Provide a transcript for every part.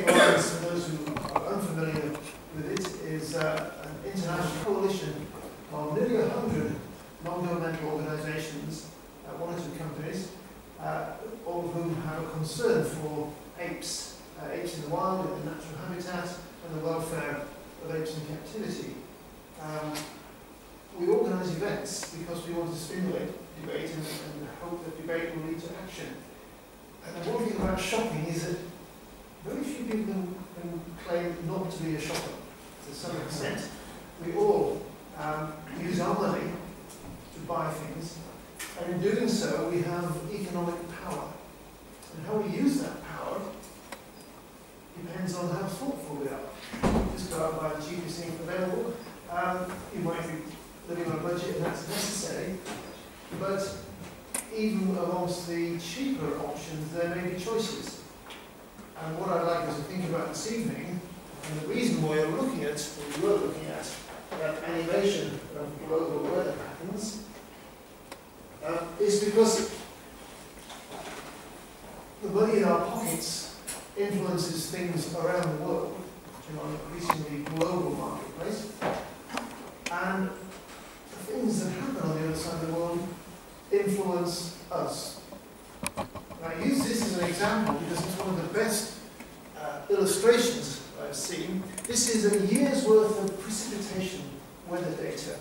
Co-ordinator, for those who are unfamiliar with it, is an international coalition of nearly 100 non-governmental organisations, one or two companies, all of whom have a concern for apes in the wild, in the natural habitat, and the welfare of apes in captivity. We organise events because we want to stimulate debate and hope that debate will lead to action. And the one thing about shopping is that very few people can claim not to be a shopper. To some extent, we all use our money to buy things, and in doing so we have economic power. And how we use that power depends on how thoughtful we are. Just go out and buy the cheapest thing available. You might be living on a budget and that's necessary, but even amongst the cheaper options there may be choices. And what I'd like us to think about this evening, and the reason why we're looking at, or we were looking at, animation of global weather patterns, is because the money in our pockets influences things around the world in an increasingly global marketplace, and the things that happen on the other side of the world influence us. And I use this as an example because it's one of the best illustrations I've seen. This is a year's worth of precipitation weather data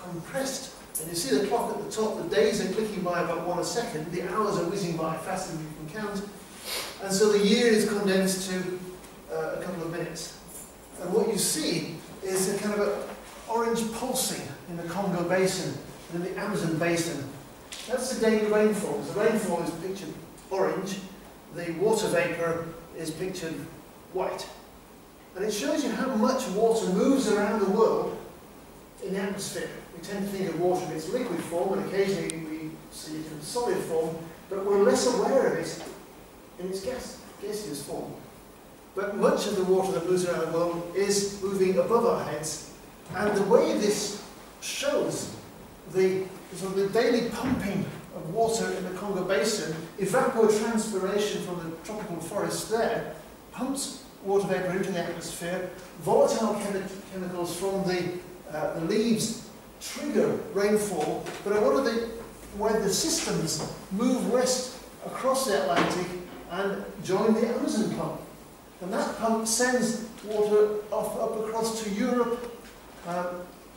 compressed. And you see the clock at the top, the days are clicking by about 1 a second, the hours are whizzing by faster than you can count, and so the year is condensed to a couple of minutes. And what you see is a kind of an orange pulsing in the Congo Basin and in the Amazon Basin. That's the daily rainfall. The rainfall is pictured orange, the water vapour is pictured white. And it shows you how much water moves around the world in the atmosphere. We tend to think of water in its liquid form, and occasionally we see it in solid form, but we're less aware of it in its gaseous form. But much of the water that moves around the world is moving above our heads, and the way this shows the sort of the daily pumping of water in the Congo Basin, evapotranspiration from the tropical forest there pumps water vapour into the atmosphere, volatile chemicals from the leaves trigger rainfall, but a lot of the weather systems move west across the Atlantic and join the Amazon pump. And that pump sends water up across to Europe.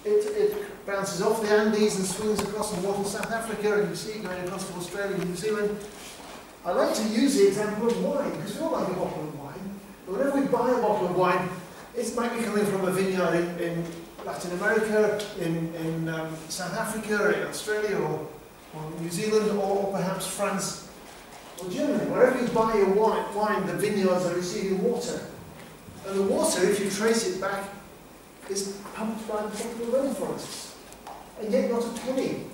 It bounces off the Andes and swings across the water to South Africa, and you see it going across to Australia and New Zealand. I like to use the example of wine, because we all like a bottle of wine. But whenever we buy a bottle of wine, it might be coming from a vineyard in Latin America, in South Africa, in Australia, or New Zealand, or perhaps France or Germany. Wherever you buy your wine, the vineyards are receiving water. And the water, if you trace it back, is pumped by the tropical rainforests. And yet not a penny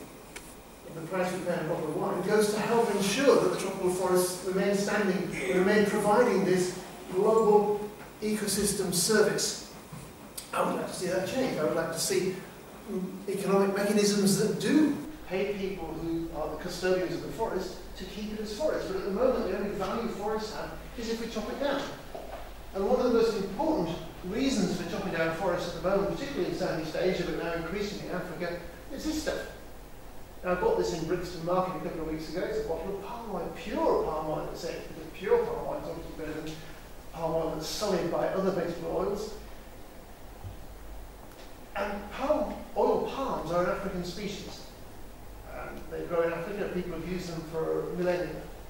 of the price we pay a bottle of wine goes to help ensure that the tropical forests remain standing, remain providing this global ecosystem service. I would like to see that change. I would like to see economic mechanisms that do pay people who are the custodians of the forest to keep it as forest. But at the moment, the only value forests have is if we chop it down. And one of the most important reasons for chopping down forests at the moment, particularly in Southeast Asia, but now increasingly in Africa, is this stuff. Now, I bought this in Bristol market a couple of weeks ago. It's a bottle of palm oil, pure palm oil. It's because pure palm oil is obviously better than palm oil that's sullied by other vegetable oils. And oil palms are an African species. They grow in Africa. People have used them for millennia.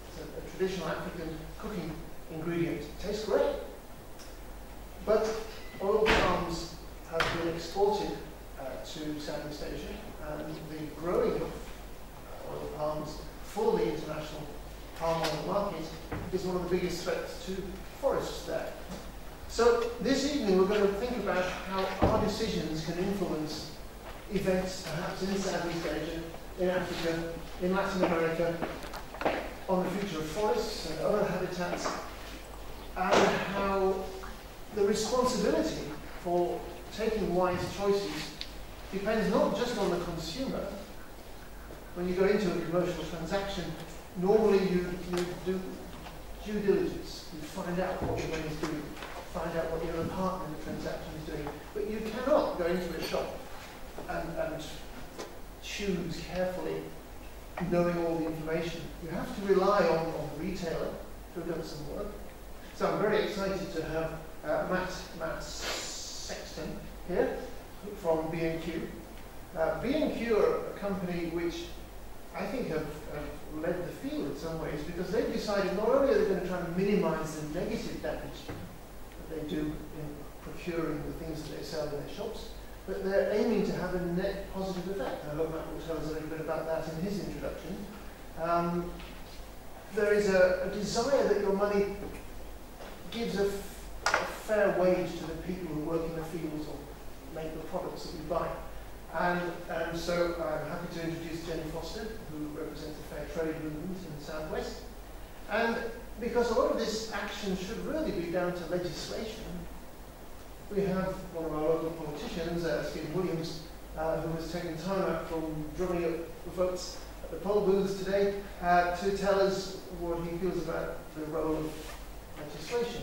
It's a traditional African cooking ingredient. It tastes great. But oil palms have been exported to Southeast Asia, and the growing of oil palms for the international palm oil market is one of the biggest threats to forests there. So this evening we're going to think about how our decisions can influence events perhaps in Southeast Asia, in Africa, in Latin America, on the future of forests and other habitats, and how the responsibility for taking wise choices depends not just on the consumer. When you go into a commercial transaction, normally you do due diligence. You find out what your money is doing, find out what your other partner in the transaction is doing. But you cannot go into a shop and choose carefully, knowing all the information. You have to rely on the retailer to have done some work. So I'm very excited to have Matt Sexton here from B&Q. B&Q are a company which I think have led the field in some ways, because they've decided not only are they going to try and minimise the negative damage that they do in procuring the things that they sell in their shops, but they're aiming to have a net positive effect. I hope Matt will tell us a little bit about that in his introduction. There is a desire that your money gives a fair wage to the people who work in the fields or make the products that we buy. And so I'm happy to introduce Jenny Foster, who represents the Fairtrade movement in the Southwest. And because a lot of this action should really be down to legislation, we have one of our local politicians, Stephen Williams, who has taken time out from drumming up the votes at the poll booths today to tell us what he feels about the role of legislation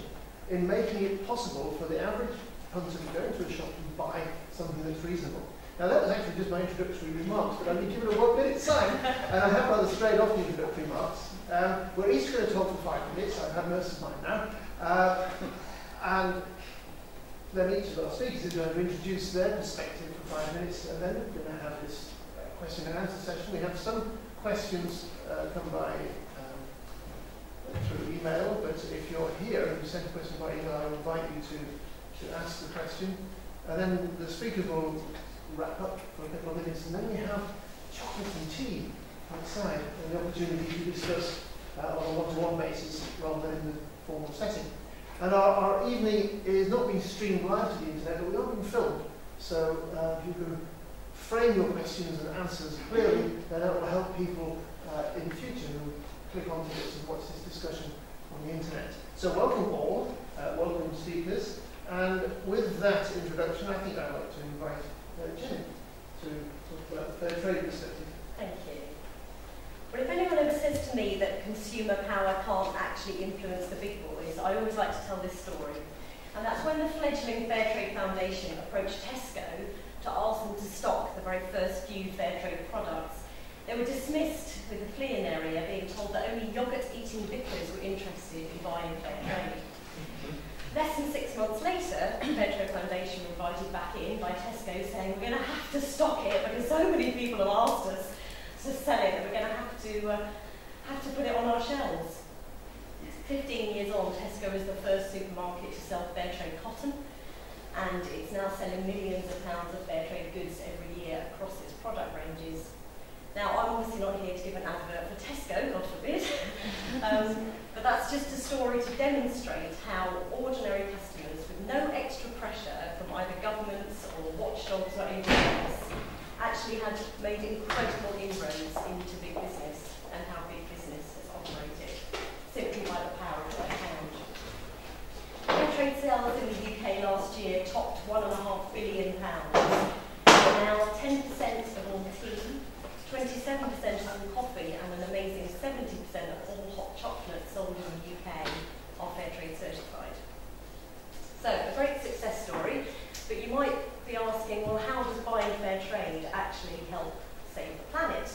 in making it possible for the average punter to go into a shop and buy something that's reasonable. Now that was actually just my introductory remarks, but I've been given a 1 minute sign, and I have rather straight off the introductory remarks. We're each going to talk for 5 minutes. I've had most of mine now. And then each of our speakers is going to introduce their perspective for 5 minutes, and then we're going to have this question and answer session. We have some questions come by through email, but if you're here and you send a question by email, I will invite you to ask the question. And then the speakers will wrap up for a couple of minutes, and then we have chocolate and tea outside, and the opportunity to discuss on a one-to-one basis rather than in the formal setting. And our evening is not being streamed live to the internet, but we are being filmed. So if you can frame your questions and answers clearly, then that will help people in the future who click onto this and watch this discussion on the internet. So welcome all, welcome speakers. And with that introduction, I think I'd like to invite Jenny to talk about the Fairtrade perspective. Thank you. Well, if anyone ever says to me that consumer power can't actually influence the big boys, I always like to tell this story. And that's when the fledgling Fairtrade Foundation approached Tesco to ask them to stock the very first few Fairtrade products. They were dismissed with a plea in area, being told that only yoghurt-eating vicars were interested in buying Fairtrade. Less than 6 months later, the Fairtrade Foundation were invited back in by Tesco saying, we're going to have to stock it because so many people have asked us to sell it that we're going to have to put it on our shelves. 15 years on, Tesco is the first supermarket to sell Fairtrade cotton, and it's now selling millions of pounds of Fairtrade goods every year across its product ranges. Now, I'm obviously not here to give an advert for Tesco, God forbid, but that's just a story to demonstrate how ordinary customers with no extra pressure from either governments or watchdogs or anyone else actually had made incredible inroads into big business and how big business has operated, simply by the power of their hand. Fairtrade sales in the UK last year topped £1.5 billion. Now 10% of all tea, 27% of all coffee, and an amazing 70% of all hot chocolate sold in the UK are Fairtrade certified. So, a great success story, but you might be asking, well, how does buying Fairtrade actually help save the planet?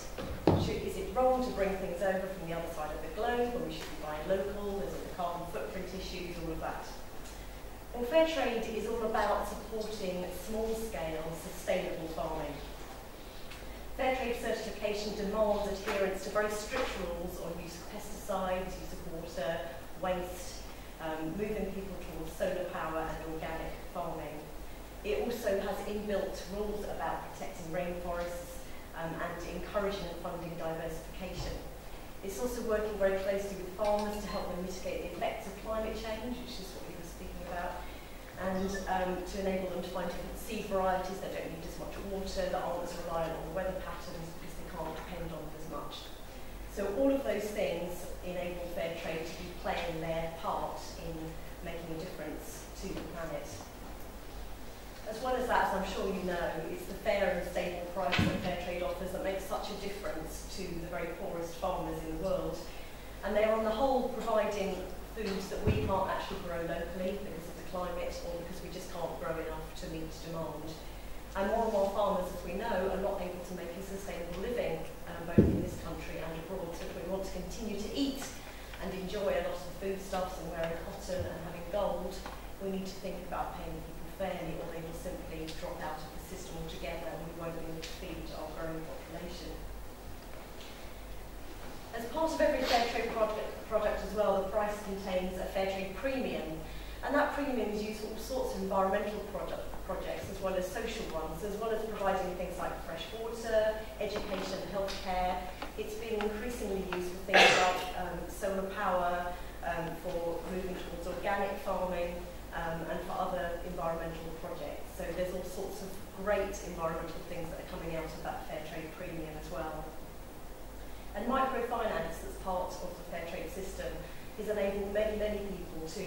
Is it wrong to bring things over from the other side of the globe, or we should be buying local? Is it the carbon footprint issues, all of that? Well, Fairtrade is all about supporting small-scale, sustainable farming. Fairtrade certification demands adherence to very strict rules on use of pesticides, use of water, waste, moving people towards solar power and organic farming. It also has inbuilt rules about protecting rainforests and encouraging and funding diversification. It's also working very closely with farmers to help them mitigate the effects of climate change, which is what we were speaking about, and to enable them to find different seed varieties that don't need as much water, that aren't as reliant on the weather patterns because they can't depend on it as much. So all of those things enable Fairtrade to be playing their part in making a difference to the planet. As well as that, as I'm sure you know, it's the fair and stable price that Fairtrade offers that makes such a difference to the very poorest farmers in the world. And they're on the whole providing foods that we can't actually grow locally because of the climate or because we just can't grow enough to meet demand. And more farmers, as we know, are not able to make a sustainable living, both in this country and abroad. So if we want to continue to eat and enjoy a lot of foodstuffs and wearing cotton and having gold, we need to think about paying people fairly, or they will simply drop out of the system altogether and we won't be able to feed our growing population. As part of every Fairtrade product as well, the price contains a Fairtrade premium, and that premium is used for all sorts of environmental projects as well as social ones, as well as providing things like fresh water, education, healthcare. It's been increasingly used for things like solar power, for moving towards organic farming, and for other environmental projects. So there's all sorts of great environmental things that are coming out of that Fairtrade premium as well. And microfinance, that's part of the Fairtrade system, is enabling many people to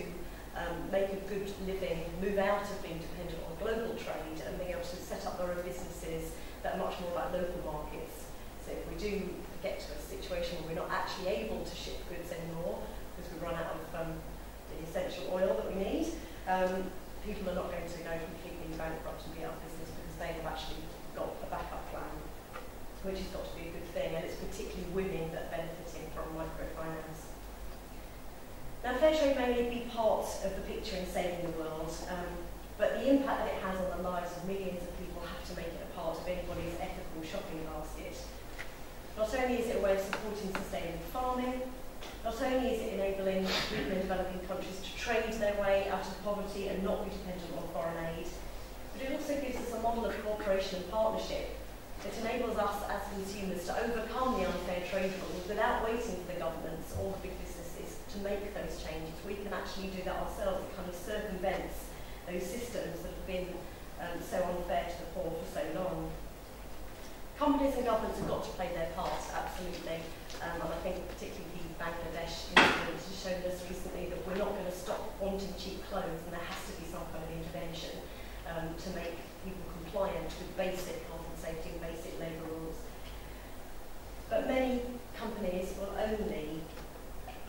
make a good living, move out of being dependent on global trade and being able to set up their own businesses that are much more about local markets. So if we do get to a situation where we're not actually able to ship goods anymore because we run out of the essential oil that we need, people are not going to go completely bankrupt and be out of business because they have actually got a backup plan, which has got to be a good thing, and it's particularly women that are benefiting from microfinance. Now, Fairtrade may be part of the picture in saving the world, but the impact that it has on the lives of millions of people have to make it a part of anybody's ethical shopping basket. Not only is it a way of supporting sustainable farming, not only is it enabling people in developing countries to trade their way out of poverty and not be dependent on foreign aid, but it also gives us a model of cooperation and partnership that enables us as consumers to overcome the unfair trade rules without waiting for the governments or the big businesses to make those changes. We can actually do that ourselves. It kind of circumvents those systems that have been so unfair to the poor for so long. Companies and governments have got to play their part, absolutely. And I think particularly the Bangladesh incident has shown us recently that we're not going to stop wanting cheap clothes, and there has to be some kind of intervention to make people compliant with basic health and safety and basic labour rules. But many companies will only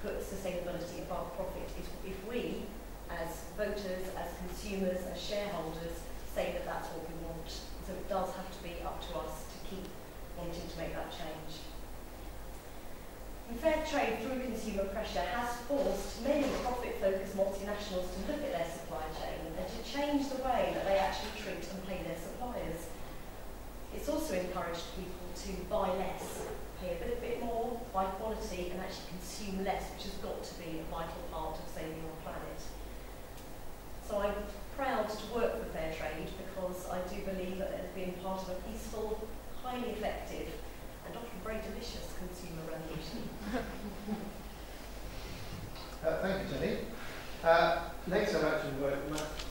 put sustainability above profit if we, as voters, as consumers, as shareholders, say that that's what we want. So it does have to be up to us to keep wanting to make that change. And fair trade, through consumer pressure, has forced many profit-focused multinationals to look at their supply chain and to change the way that they actually treat and pay their suppliers. It's also encouraged people to buy less, pay a bit more, buy quality, and actually consume less, which has got to be a vital part of saving our planet. So I'm proud to work for Fairtrade because I do believe that it has been part of a peaceful, highly effective, and often very delicious consumer revolution. Thank you, Jenny. Next I'd like to invite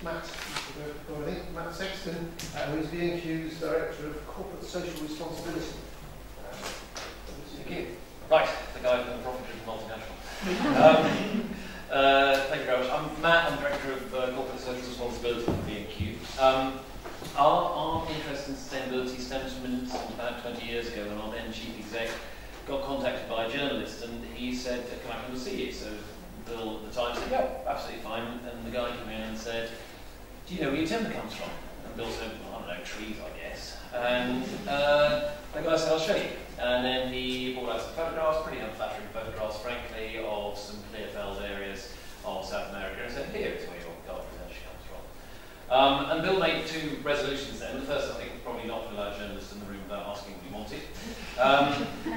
Matt Sexton, who is B&Q's Director of Corporate Social Responsibility. Thank you. Right, the guy from the profit-driven multinational. Thank you very much. I'm Matt, I'm Director of Corporate Social Responsibility for B&Q. Our interest in sustainability stems from about 20 years ago when our then Chief Exec got contacted by a journalist and he said, "Can I come and see you?" So Bill at the time said, "Yeah, absolutely fine." And the guy came in and said, "Do you know where your timber comes from?" And Bill said, "Well, I don't know, trees, I guess." And the guy said, "I'll show you." And then he brought out some photographs, pretty unflattering photographs, frankly, of some clear-felled areas of South America, and said, "Here is where your garden actually comes from." And Bill made two resolutions then. The first, I think, probably not to allow journalists in the room without asking what he wanted.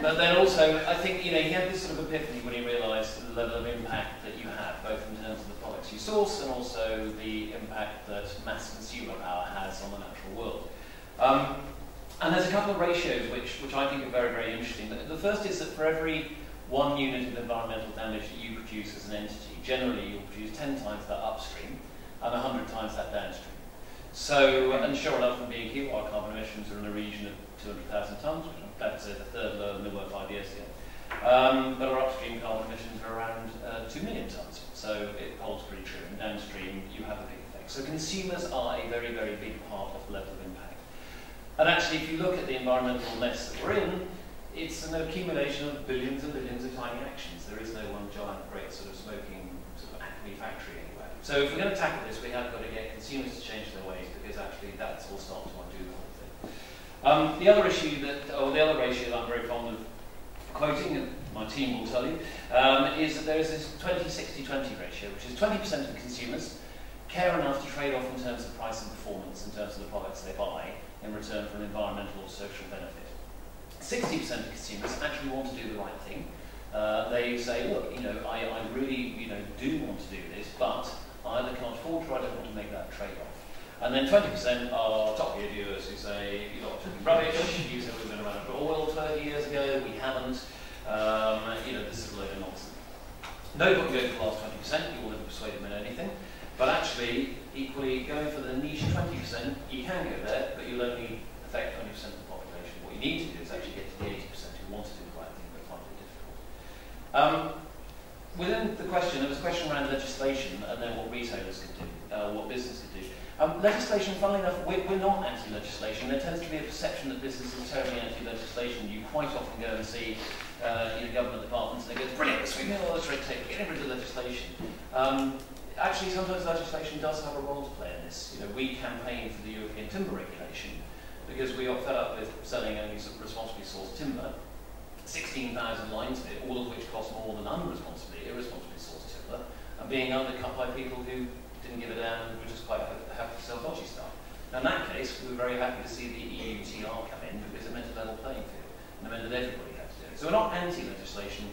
But then also, I think, he had this sort of epiphany when he realised the level of impact that you have, both in terms of the products you source and also the impact that mass consumer power has on the natural world. And there's a couple of ratios which I think are very, very interesting. The first is that for every 1 unit of environmental damage that you produce as an entity, generally you'll produce 10 times that upstream and 100 times that downstream. So, and sure enough, from B&Q, our carbon emissions are in the region of 200,000 tonnes, which I'm glad to say is a third lower than they were 5 years ago. But our upstream carbon emissions are around 2 million tonnes, so it holds pretty true. And downstream, you have a big effect. So consumers are a very, very big part of the level of impact. And actually, if you look at the environmental mess that we're in, it's an accumulation of billions and billions of tiny actions. There is no one giant, great sort of smoking sort of acme factory anywhere. So if we're going to tackle this, we have got to get consumers to change their ways, because actually that's all starting to undo the whole thing. The other issue or the other ratio that I'm very fond of quoting, and my team will tell you, is that there is this 20-60-20 ratio, which is 20% of consumers care enough to trade off in terms of price and performance, in terms of the products they buy, in return for an environmental or social benefit. 60% of consumers actually want to do the right thing. They say, look, I really, do want to do this, but I either can't afford to or I don't want to make that trade-off. And then 20% are top-gear viewers who say, you're not talking rubbish, you said we've been around for oil 30 years ago, we haven't, this is a load of nonsense. No point going for the last 20%, you will never persuade them in anything, but actually, equally, going for the niche 20%, you can go there, but you'll only affect 20% of the population. What you need to do is actually get to the 80% who want to do the right thing, but find it difficult. Within the question, there was a question around legislation and then what retailers could do, what business could do. Legislation, funnily enough, we're not anti-legislation. There tends to be a perception that business is terribly anti-legislation. You quite often go and see government departments and they go, brilliant, let's remove all this red tape, get rid of legislation. Actually, sometimes legislation does have a role to play in this. We campaign for the European timber regulation because we are fed up with selling only responsibly sourced timber, 16,000 lines of it, all of which cost more than irresponsibly sourced timber, and being undercut by people who didn't give a damn and were just quite happy to sell dodgy stuff. Now, in that case, we were very happy to see the EUTR come in because it meant a level playing field, and it meant that everybody had to do it. So we're not anti-legislation.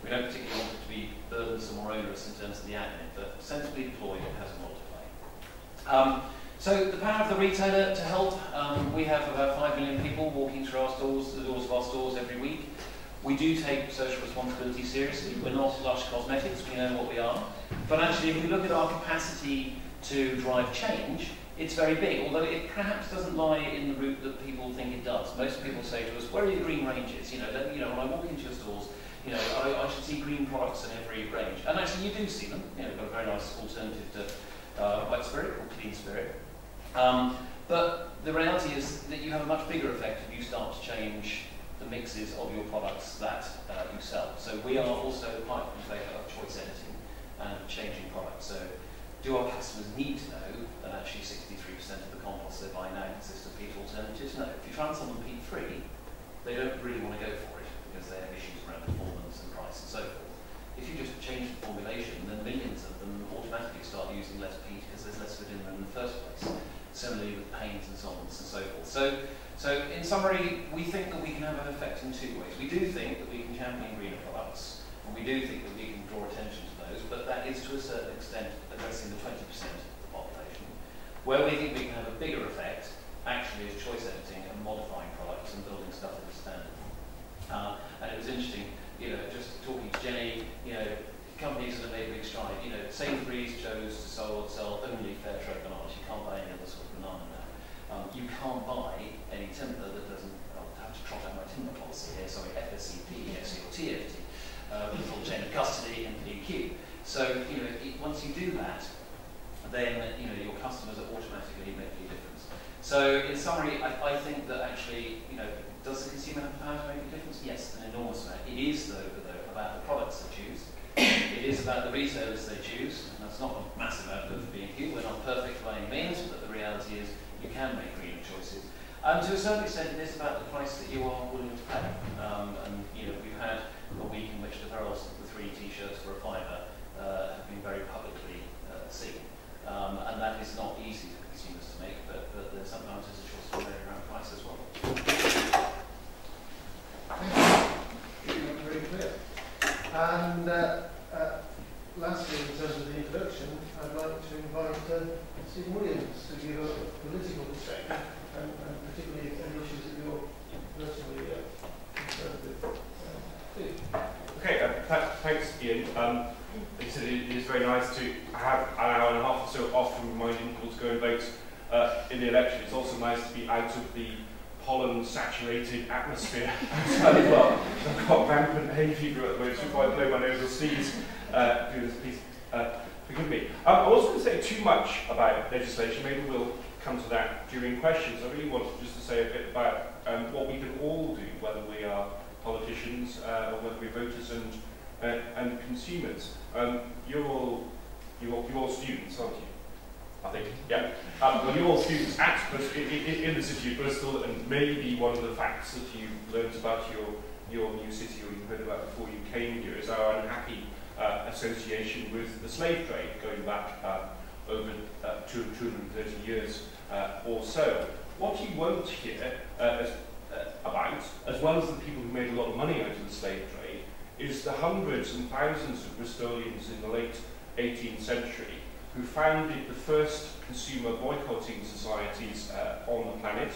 We don't particularly want it to be burdensome or onerous in terms of the admin, but sensibly deployed, it has a role to play. So the power of the retailer to help, we have about 5 million people walking through our stores, the doors of our stores every week. We do take social responsibility seriously. We're not Lush Cosmetics, we know what we are. But actually, if we look at our capacity to drive change, it's very big, although it perhaps doesn't lie in the route that people think it does. Most people say to us, where are your green ranges? When I walk into your stores, I should see green products in every range. And actually, you do see them. We've got a very nice alternative to white spirit called Clean Spirit. But the reality is that you have a much bigger effect if you start to change the mixes of your products that you sell. So we are also quite in favour of choice editing and changing products. So do our customers need to know that actually 63% of the compost they buy now consists of peat alternatives? No. If you try and sell them peat-free, they don't really want to go for it because they have issues around performance and price and so forth. If you just change the formulation, then millions of them automatically start using less peat because there's less of it in them in the first place. Similarly with paints and solvents and so forth. So in summary, we think that we can have an effect in two ways. We do think that we can champion greener products, and we do think that we can draw attention to those, but that is to a certain extent addressing the 20% of the population. Where we think we can have a bigger effect actually is choice editing and modifying products and building stuff that is standard. And it was interesting, just talking to Jenny, companies that have made a big stride. Sainsbury's chose to sell only Fairtrade bananas. You can't buy any other sort of banana now. You can't buy any timber that doesn't, I'll have to trot out my timber policy here, sorry, FSCP, FC or TFT, with full chain of custody and PQ. So, once you do that, then, your customers are automatically making a difference. So, in summary, I think that actually, does the consumer have the power to make a difference? Yes, an enormous amount. It is, though, about the products they choose. It is about the retailers they choose. And that's not a massive output for B&Q. We're not perfect by any means, but the reality is you can make greener choices. And to a certain extent, it is about the price that you are willing to pay. We've had a week in which the barrels of the 3 T-shirts for a fiver have been very publicly seen. And that is not easy for consumers to make, but sometimes there's a choice to vary around price as well. Very clear. And lastly, in terms of the introduction, I'd like to invite Stephen Williams to give a political perspective, and particularly any issues that you're personally concerned with. Okay, thanks, Ian. As you said, it is very nice to have an hour and a half or so off from reminding people to go and vote in the election. It's also nice to be out of the pollen-saturated atmosphere outside as well. I've got rampant hay fever at the moment, so if I blow my nose or sneeze doing this piece, forgive me. I wasn't going to say too much about legislation. Maybe we'll come to that during questions. I really wanted just to say a bit about what we can all do, whether we are politicians or whether we're voters and consumers. You're all you're all students, aren't you? I think, yeah. Well, you're all students at in the city of Bristol, and maybe one of the facts that you learnt about your new city, or you heard about before you came here, is our unhappy association with the slave trade, going back over 230 years or so. What you won't hear about, as well as the people who made a lot of money out of the slave trade, is the hundreds and thousands of Bristolians in the late 18th century who founded the first consumer boycotting societies on the planet,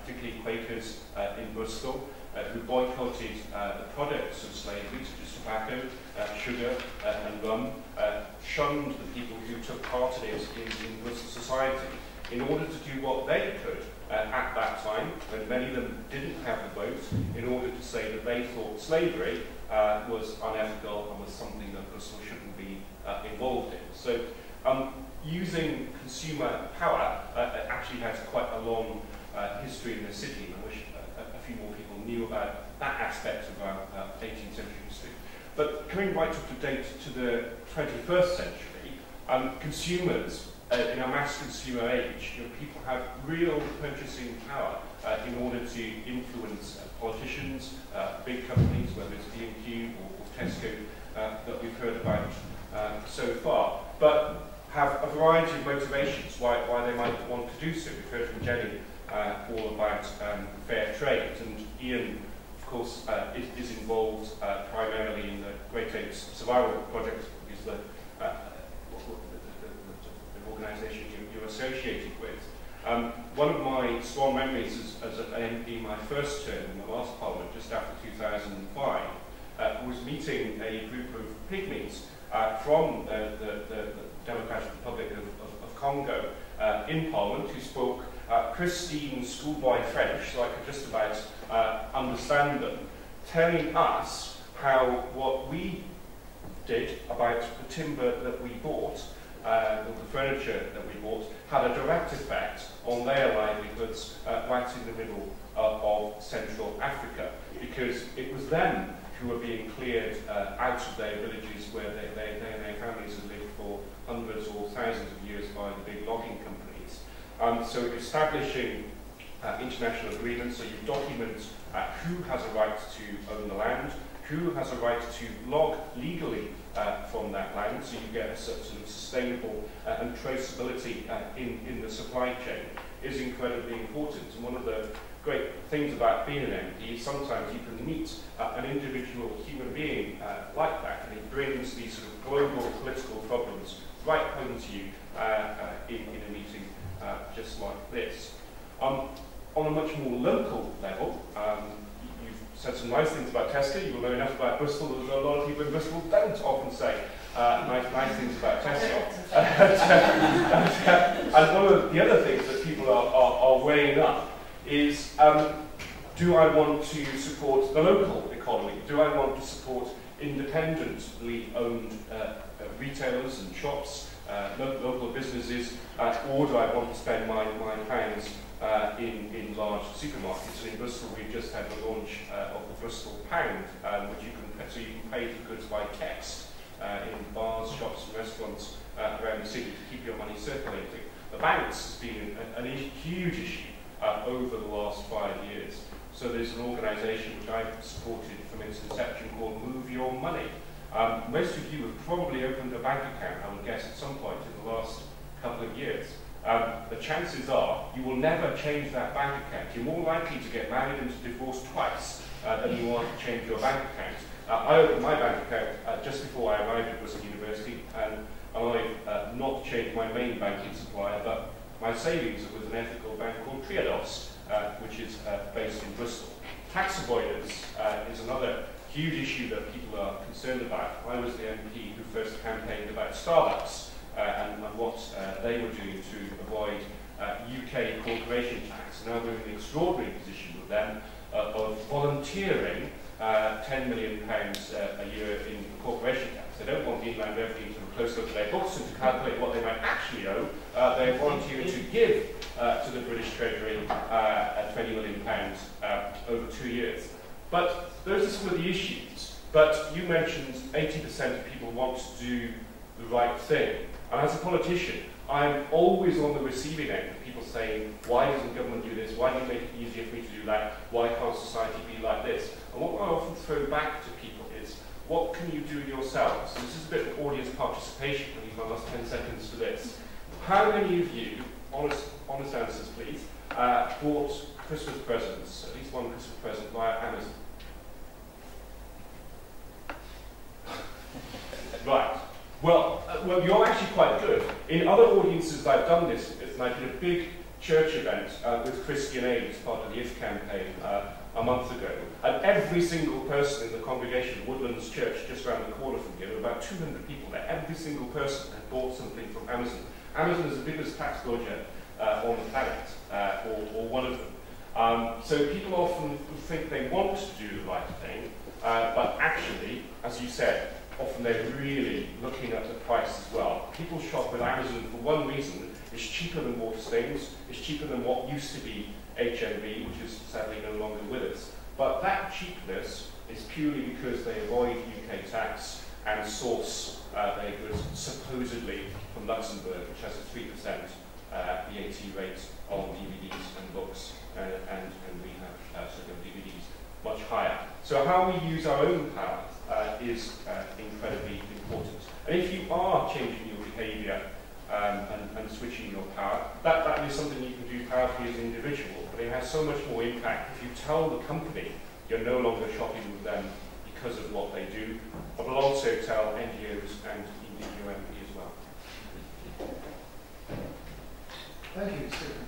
particularly Quakers in Bristol, who boycotted the products of slavery, such as tobacco, sugar, and rum, shunned the people who took part in it in Bristol society, in order to do what they could at that time, when many of them didn't have the vote, in order to say that they thought slavery was unethical and was something that Bristol shouldn't be involved in. So using consumer power actually has quite a long history in the city, and I wish a few more people knew about that aspect of our 18th century history. But coming right up to date to the 21st century, consumers in a mass consumer age, people have real purchasing power in order to influence politicians, big companies, whether it's B&Q or Tesco, that we've heard about so far, but have a variety of motivations why they might want to do so. We've heard from Jenny all about Fairtrade, and Ian, of course, is involved primarily in the Great Lakes Survival Project, which is the organisation you're associated with. One of my strong memories as an MP, my first term in the last Parliament, just after 2005, was meeting a group of pygmies from the Democratic Republic of Congo in Parliament, who spoke pristine schoolboy French, so I could just about understand them, telling us how what we did about the timber that we bought, the furniture that we bought, had a direct effect on their livelihoods right in the middle of Central Africa, because it was them who were being cleared out of their villages where their families had lived for hundreds or thousands of years by the big logging companies. So establishing international agreements, so you document who has a right to own the land, who has a right to log legally from that land, so you get a sort of sustainable and traceability in the supply chain, is incredibly important. And one of the great things about being an MP is sometimes you can meet an individual human being like that, and it brings these sort of global political problems right home to you in a meeting just like this. On a much more local level, you've said some nice things about Tesco. You will know enough about Bristol that a lot of people in Bristol don't often say nice things about Tesco. And one of the other things that people are weighing up is, do I want to support the local economy? Do I want to support independently owned retailers and shops, local businesses, or do I want to spend my pounds in large supermarkets? And in Bristol, we've just had the launch of the Bristol Pound, which you can pay for goods by text in bars, shops, and restaurants around the city to keep your money circulating. The banks has been a huge issue over the last 5 years. So there's an organisation which I've supported from its inception called Move Your Money. Most of you have probably opened a bank account, I would guess, at some point in the last couple of years. The chances are you will never change that bank account. You're more likely to get married and to divorce twice than you are to change your bank account. I opened my bank account just before I arrived at Bristol University, and I've not changed my main banking supplier, but my savings are with an ethical bank called Triodos, which is based in Bristol. Tax avoidance is another huge issue that people are concerned about. I was the MP who first campaigned about Starbucks and what they were doing to avoid UK corporation tax. Now we're in the extraordinary position with them of volunteering £10 million a year in corporation tax. They don't want the Inland Revenue to have a close look at their books and to calculate what they might actually owe. They're volunteering to give to the British Treasury £20 million over 2 years. But those are some of the issues. But you mentioned 80% of people want to do the right thing. And as a politician, I'm always on the receiving end of people saying, why doesn't government do this? Why do you make it easier for me to do that? Why can't society be like this? And what I often throw back to people is, what can you do yourselves? And this is a bit of audience participation. I'll use my last 10 seconds for this. How many of you, honest answers please, bought Christmas presents, at least one Christmas present via Amazon? Right. Well, you're actually quite good. In other audiences I've done this with, and I did a big church event with Christian Aid as part of the IF campaign a month ago, and every single person in the congregation, Woodlands Church, just around the corner from here, there were about 200 people there, every single person had bought something from Amazon. Amazon is the biggest tax dodger on the planet, or one of them. So people often think they want to do the right thing, but actually, as you said, often they're really looking at the price as well. People shop with Amazon for one reason: it's cheaper than Waterstains, it's cheaper than what used to be HMV, which is sadly no longer with us. But that cheapness is purely because they avoid UK tax and source their goods supposedly from Luxembourg, which has a 3% VAT rate on DVDs and books, and we have certain DVDs much higher. So how we use our own power is incredibly important. And if you are changing your behaviour and switching your power, that is something you can do powerfully as an individual, but it has so much more impact if you tell the company you're no longer shopping with them because of what they do, but will also tell NGOs and indeed your MP as well. Thank you, Stephen.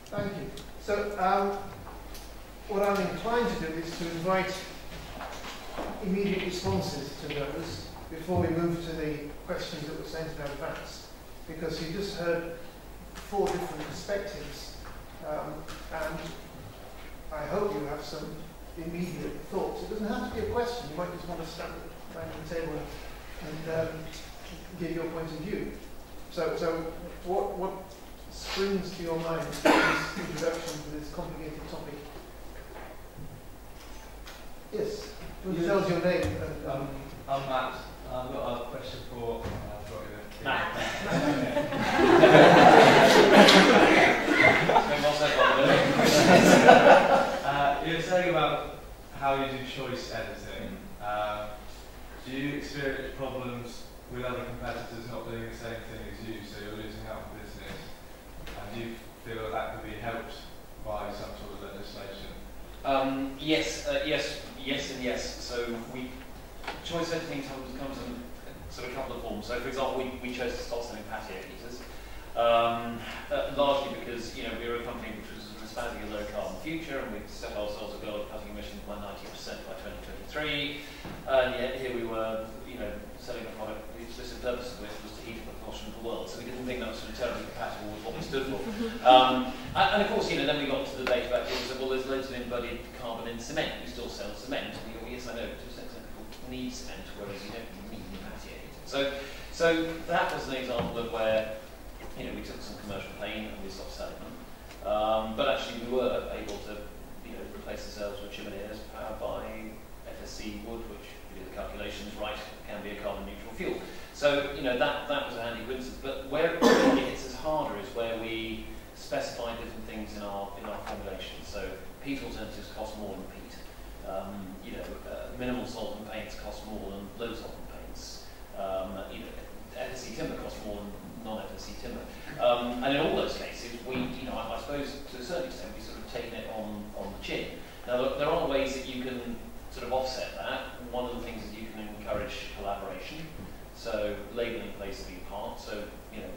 Thank you. So, what I'm inclined to do is to invite immediate responses to those before we move to the questions that were sent in advance, because you just heard 4 different perspectives, and I hope you have some immediate thoughts. It doesn't have to be a question. You might just want to stand around the table and give your point of view. So what springs to your mind in this introduction to this complicated topic? Yes. Would you tell us your name? I'm Matt. I've got a question for Matt. You were saying about how you do choice editing. Do you experience problems with other competitors not doing the same thing as you, so you're losing out on business? And do you feel that could be helped by some sort of legislation? Yes, and yes. So choice editing comes in sort of a couple of forms. So for example, we chose to stop selling patio heaters, largely because we were a company which was espousing a low carbon future, and we set ourselves a goal of cutting emissions by 90% by 2023. And yet here we were, selling a product, the explicit purpose of which was to heat up a portion of the world. So we didn't think that was sort of terribly compatible with what we stood for. And of course, then we got to the debate about people said, well, there's loads of embodied carbon in cement. We still sell cement. And we go, well, yes, I know, to a certain extent people need cement, whereas you don't need the patio heater. So that was an example of where we took some commercial pain and we stopped selling them. But actually we were able to replace the cells with chimeneas powered by FSC wood, which, if you do the calculations right, can be a carbon neutral fuel. So that was a handy coincidence. But where it really hits us harder is where we specify different things in our formulation. So peat alternatives cost more than peat. Minimal solvent paints cost more than low solvent paints. FSC timber costs more than non-FSC timber. And in all those cases, I suppose to a certain extent, we sort of taken it on the chin. Now, there are ways that you can sort of offset that. One of the things is you can encourage collaboration. So labelling plays a big part. So,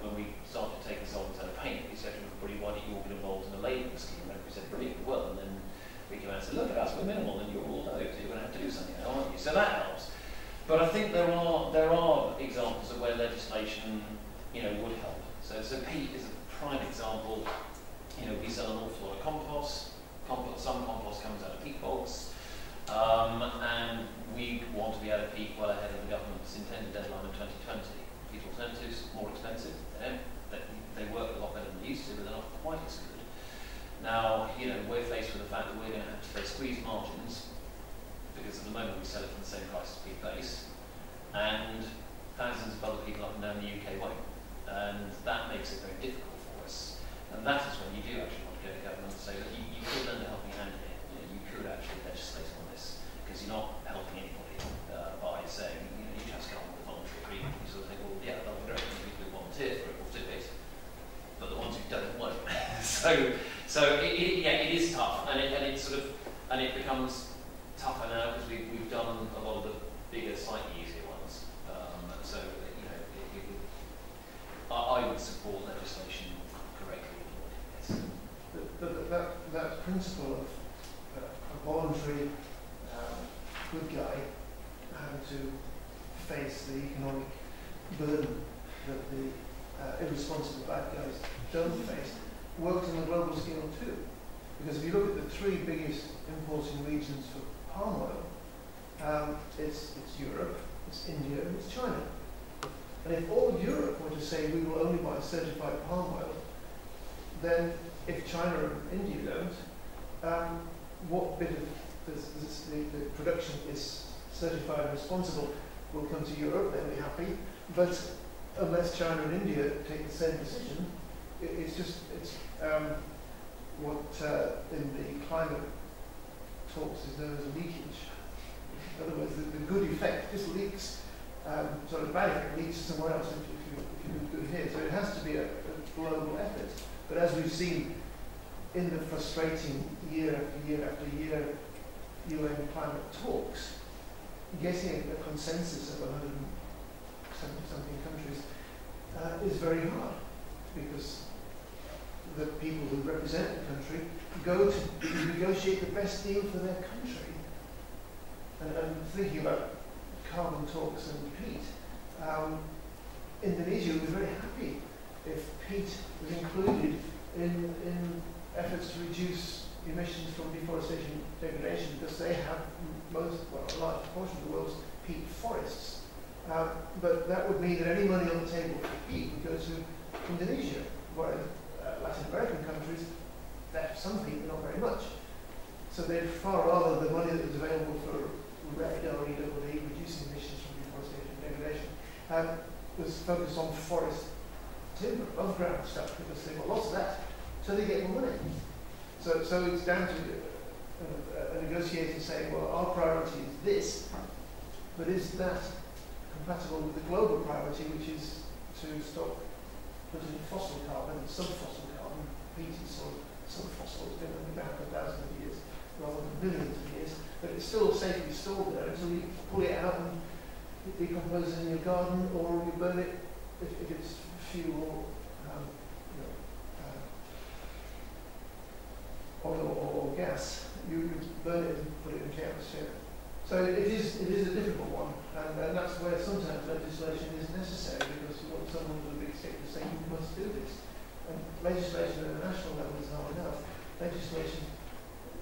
when we started taking solvents out of paint, we said to everybody, why don't you all get involved in a labelling scheme? And we said, brilliant, well, and then we came out and said, look at us, we're minimal, and you're all low, so you're going to have to do something now, aren't you? So that helps. But I think there are examples of where legislation, would help. So peat is a prime example. We sell an awful lot of compost. Some compost comes out of peat bogs, and we want to be out of peat well ahead of the government's intended deadline of 2020. Peat alternatives more expensive. They work a lot better than they used to, but they're not quite as good. Now, we're faced with the fact that we're going to have to squeeze margins because at the moment we sell it for the same price as peat base, and thousands of other people up and down the UK won't. And that makes it very difficult for us. And that is when you do actually want to go to government and say that you could lend a helping hand here. You know, you could actually legislate on this, because you're not helping anybody by saying, you know, you just come with a voluntary agreement. You sort of think, well, yeah, that'll be great. People who volunteer for it will do it, but the ones who don't won't. so it is tough, and it becomes tougher now because we've done a lot of the bigger, slightly easier ones. So you know, I would support legislation correctly. Yes. But that principle of a voluntary good guy having to face the economic burden that the irresponsible bad guys don't face works on a global scale too. Because if you look at the three biggest importing regions for palm oil, it's Europe, it's India, and it's China. And if all Europe were to say we will only buy certified palm oil, then if China and India don't, what bit of the production is certified and responsible will come to Europe, they'll be happy. But unless China and India take the same decision, it's what in the climate talks is known as a leakage. In other words, the good effect just leaks, sort of bad effect leaks somewhere else if you do good here. So it has to be a global effort. But as we've seen in the frustrating year after year after year UN climate talks, getting a consensus of 170-something countries is very hard, because the people who represent the country go to negotiate the best deal for their country. And thinking about carbon talks and peat, Indonesia was very happy if peat was included in efforts to reduce emissions from deforestation degradation, because they have a large proportion of the world's peat forests. But that would mean that any money on the table for peat would go to Indonesia, whereas Latin American countries, they have some peat, but not very much. So they'd far rather the money that was available for RED, reducing emissions from deforestation degradation, was focused on forest timber, above ground stuff, because they've got lots of that, so they get more money. So it's down to a negotiator saying, well, our priority is this, but is that compatible with the global priority, which is to stop putting fossil carbon and sub-fossil carbon, peat is sort of sub-fossil, it's been around for thousands of years rather than millions of years, but it's still safely stored there until you pull it out and it decomposes in your garden, or you burn it if it's fuel, oil or gas. You burn it and put it in the atmosphere. So it is a difficult one, and that's where sometimes legislation is necessary, because you want someone with a big stick to say you must do this. And legislation at a national level is not enough. Legislation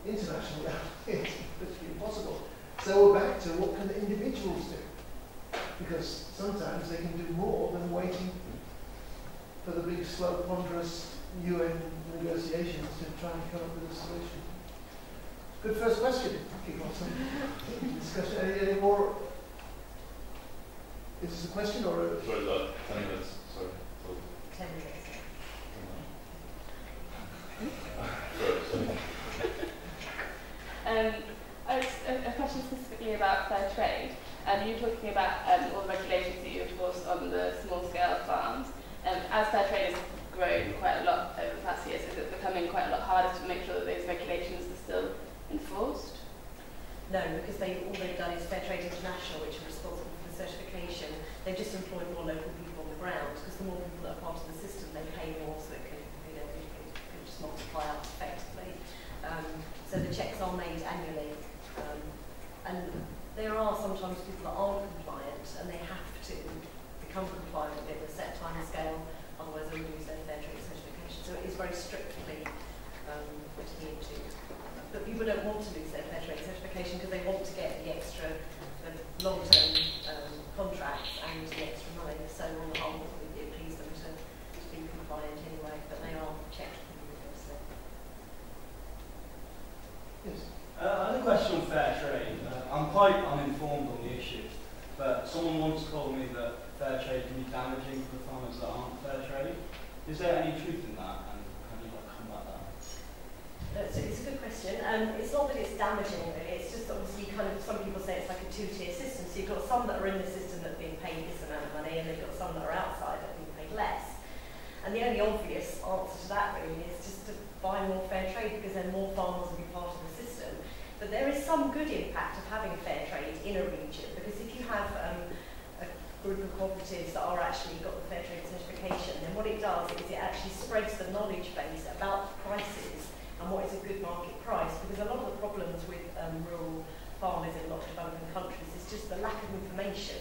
international level is literally impossible. So we're back to what can individuals do, because sometimes they can do more than waiting for the big, slow, ponderous UN negotiations to try and come up with a solution. Good first question. Kick off some discussion. Any more? Is this a question or a... Sorry, 10 minutes. Sorry. 10 minutes. A question specifically about fair trade. You're talking about all the regulations that you enforce on the small-scale farms. As fair trade has grown quite a lot over the past years, is it becoming quite a lot harder to make sure that those regulations are still enforced? No, because all they've done is Fairtrade International, which are responsible for the certification. They've just employed more local people on the ground, because the more people that are part of the system, they pay more, so it can just multiply up effectively. So the checks are made annually, and there are sometimes people that aren't compliant, and they have to become compliant with a set time scale, otherwise they'll lose their Fairtrade certification. So it is very strictly adhered to. But people don't want to lose their Fairtrade certification because they want to get the extra long-term contracts and the extra money. So on the whole, it pleases them to be compliant anyway, but they are checked rigorously. Yes. I had a question on fair trade. I'm quite uninformed on the issue, but someone once told me that fair trade can be damaging for farmers that aren't fair trade. Is there any truth in that, and how do you combat that? So it's a good question. It's not that it's damaging, really. It's just obviously some people say it's like a two-tier system. So you've got some that are in the system that are being paid this amount of money, and they've got some that are outside that are being paid less. And the only obvious answer to that really is just to buy more fair trade, because then more farmers will be part of the system. But there is some good impact of having fair trade in a region, because if you have a group of cooperatives that are actually got the fair trade certification, then what it does is it actually spreads the knowledge base about prices and what is a good market price, because a lot of the problems with rural farmers in a lot of developing countries is just the lack of information.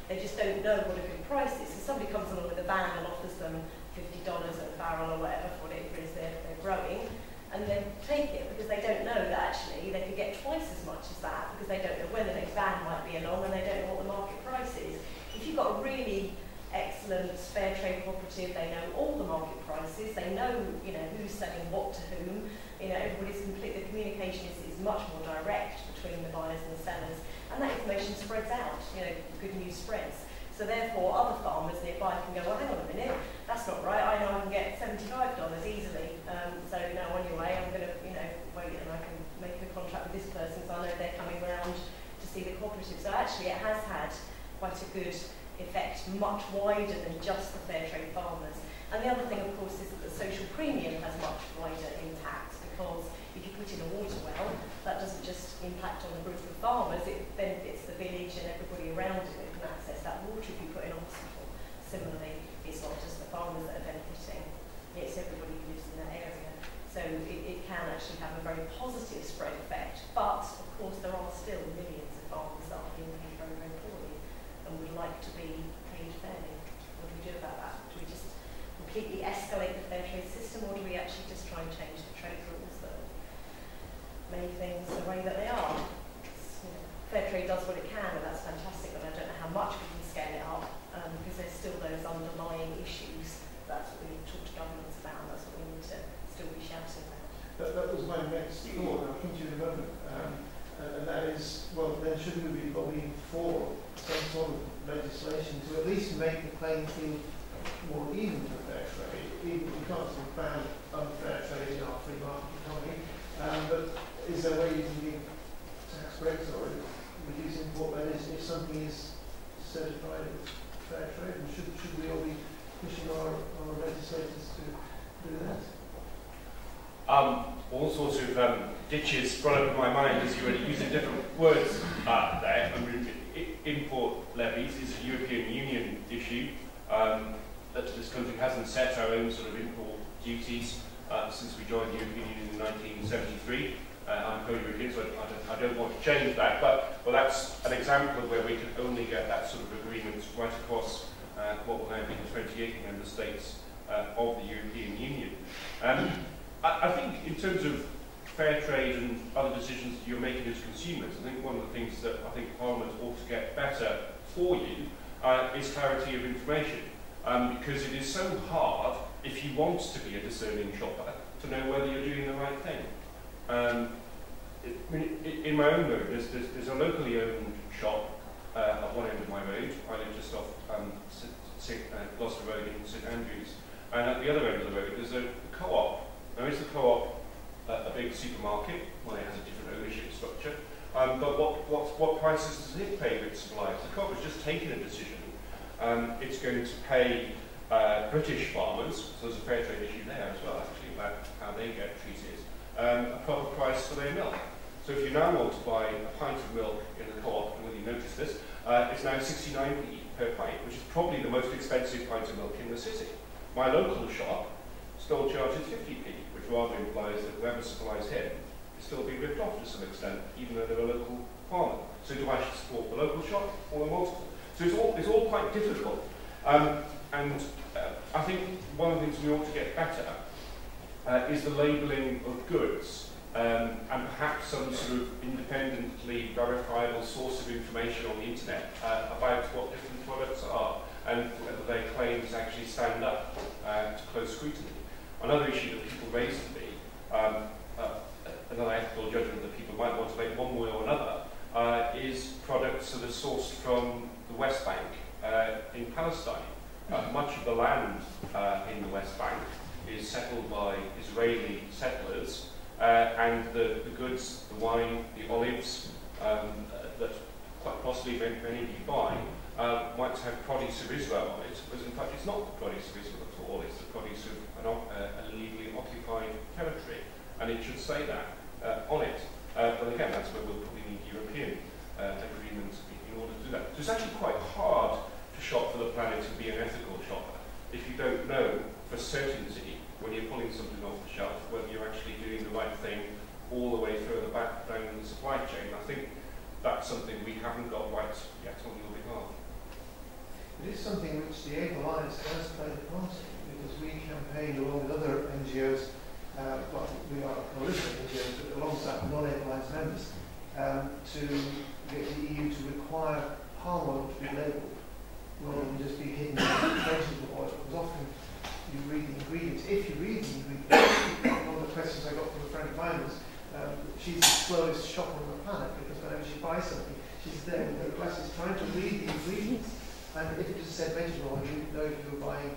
They just don't know what a good price is. So somebody comes along with a van and offers them $50 a barrel or whatever for whatever it is they're growing, and they take it because they don't know that actually they could get twice as much as that, because they don't know when the next van might be along, and they don't know what the market price is. If you've got a really excellent fair trade cooperative, they know all the market prices, they know, who's selling what to whom, everybody's the communication is much more direct between the buyers and the sellers, and that information spreads out, good news spreads. So therefore, other farmers nearby can go, well, hang on a minute, that's not right, I know I can get $75 easily, so now on your way, I'm going to, wait, and I can make a contract with this person, so I know they're coming round to see the cooperative. So actually, it has had quite a good effect, much wider than just the fair trade farmers. And the other thing, of course, is that the social premium has much wider impact, because if you put in a water well, that doesn't just impact on the group of farmers, it benefits the village and everybody around it that can access that water if you put in a hospital. Similarly, it's not just the farmers that are benefiting, it's everybody who lives in that area. So it can actually have a very positive spread effect, but of course there are still millions of farmers that are being paid very, very poorly and would like to be paid fairly. What do we do about that? Do we just completely escalate the fair trade system, or do we actually just try and change the trade rules that make things the way that they are? Fair trade does what it can, and that's fantastic, but I don't know how much we can scale it up, because there's still those underlying issues. That's what we need to talk to governments about, and that's what we need to still be shouting about. That was my next thought, and I'll come to you in a moment. And that is, well, then shouldn't we be lobbying for some sort of legislation to at least make the playing field more even for fair trade? Even we can't sort of ban unfair trade in our free market economy, but is there a way you can give tax breaks or reduce import levies if something is certified as fair trade? And should we all be pushing our legislators to do that? All sorts of ditches brought up in my mind as you were using different words there. I mean, import levies is a European Union issue. That this country hasn't set our own sort of import duties since we joined the European Union in 1973. I'm pro-European, so I don't want to change that. But that's an example of where we can only get that sort of agreement right across what will now be the 28 member states of the European Union. I think in terms of fair trade and other decisions that you're making as consumers, I think one of the things that I think Parliament ought to get better for you is clarity of information. Because it is so hard, if you want to be a discerning shopper, to know whether you're doing the right thing. In my own road, there's a locally owned shop at one end of my road. I live just off Gloucester Road in St Andrews. And at the other end of the road, there's a co-op. Now, is the co-op a big supermarket? Well, it has a different ownership structure. But what prices does it pay with its suppliers? The co-op has just taken a decision. It's going to pay British farmers, so there's a fair trade issue there as well, actually, about how they get treated, a proper price for their milk. So if you now want to buy a pint of milk in the co-op, and whether you notice this, it's now 69p per pint, which is probably the most expensive pint of milk in the city. My local shop still charges 50p, which rather implies that whoever supplies him is still being ripped off to some extent, even though they're a local farmer. So do I support the local shop or the multiple? So it's all quite difficult. I think one of the things we ought to get better is the labelling of goods, and perhaps some sort of independently verifiable source of information on the internet about what different products are and whether their claims actually stand up to close scrutiny. Another issue that people raise to me, another ethical judgment that people might want to make one way or another, is products that are sourced from the West Bank in Palestine. Much of the land in the West Bank is settled by Israeli settlers, and the goods, the wine, the olives that quite possibly many of you buy might have produce of Israel on it, but in fact it's not the produce of Israel at all, it's the produce of an illegally occupied territory, and it should say that on it. But again, that's where we'll probably need European agreement in order to do that. So it's actually quite hard to shop for the planet and be an ethical shopper if you don't know for certainty when you're pulling something off the shelf whether you're actually doing the right thing all the way further back down in the supply chain. I think that's something we haven't got right yet on your behalf. It is something which the Able Alliance does play a part in, because we campaign along with other NGOs, well, we are a coalition of NGOs, but alongside non-Able Alliance members, to get the EU to require palm oil to be labelled rather than just be hidden in vegetable oil. Because often you read the ingredients. If you read the ingredients, one of the questions I got from a friend of mine was, she's the slowest shopper on the planet, because whenever she buys something, she's there with her glasses trying to read the ingredients. And if it just said vegetable oil, you'd know if you were buying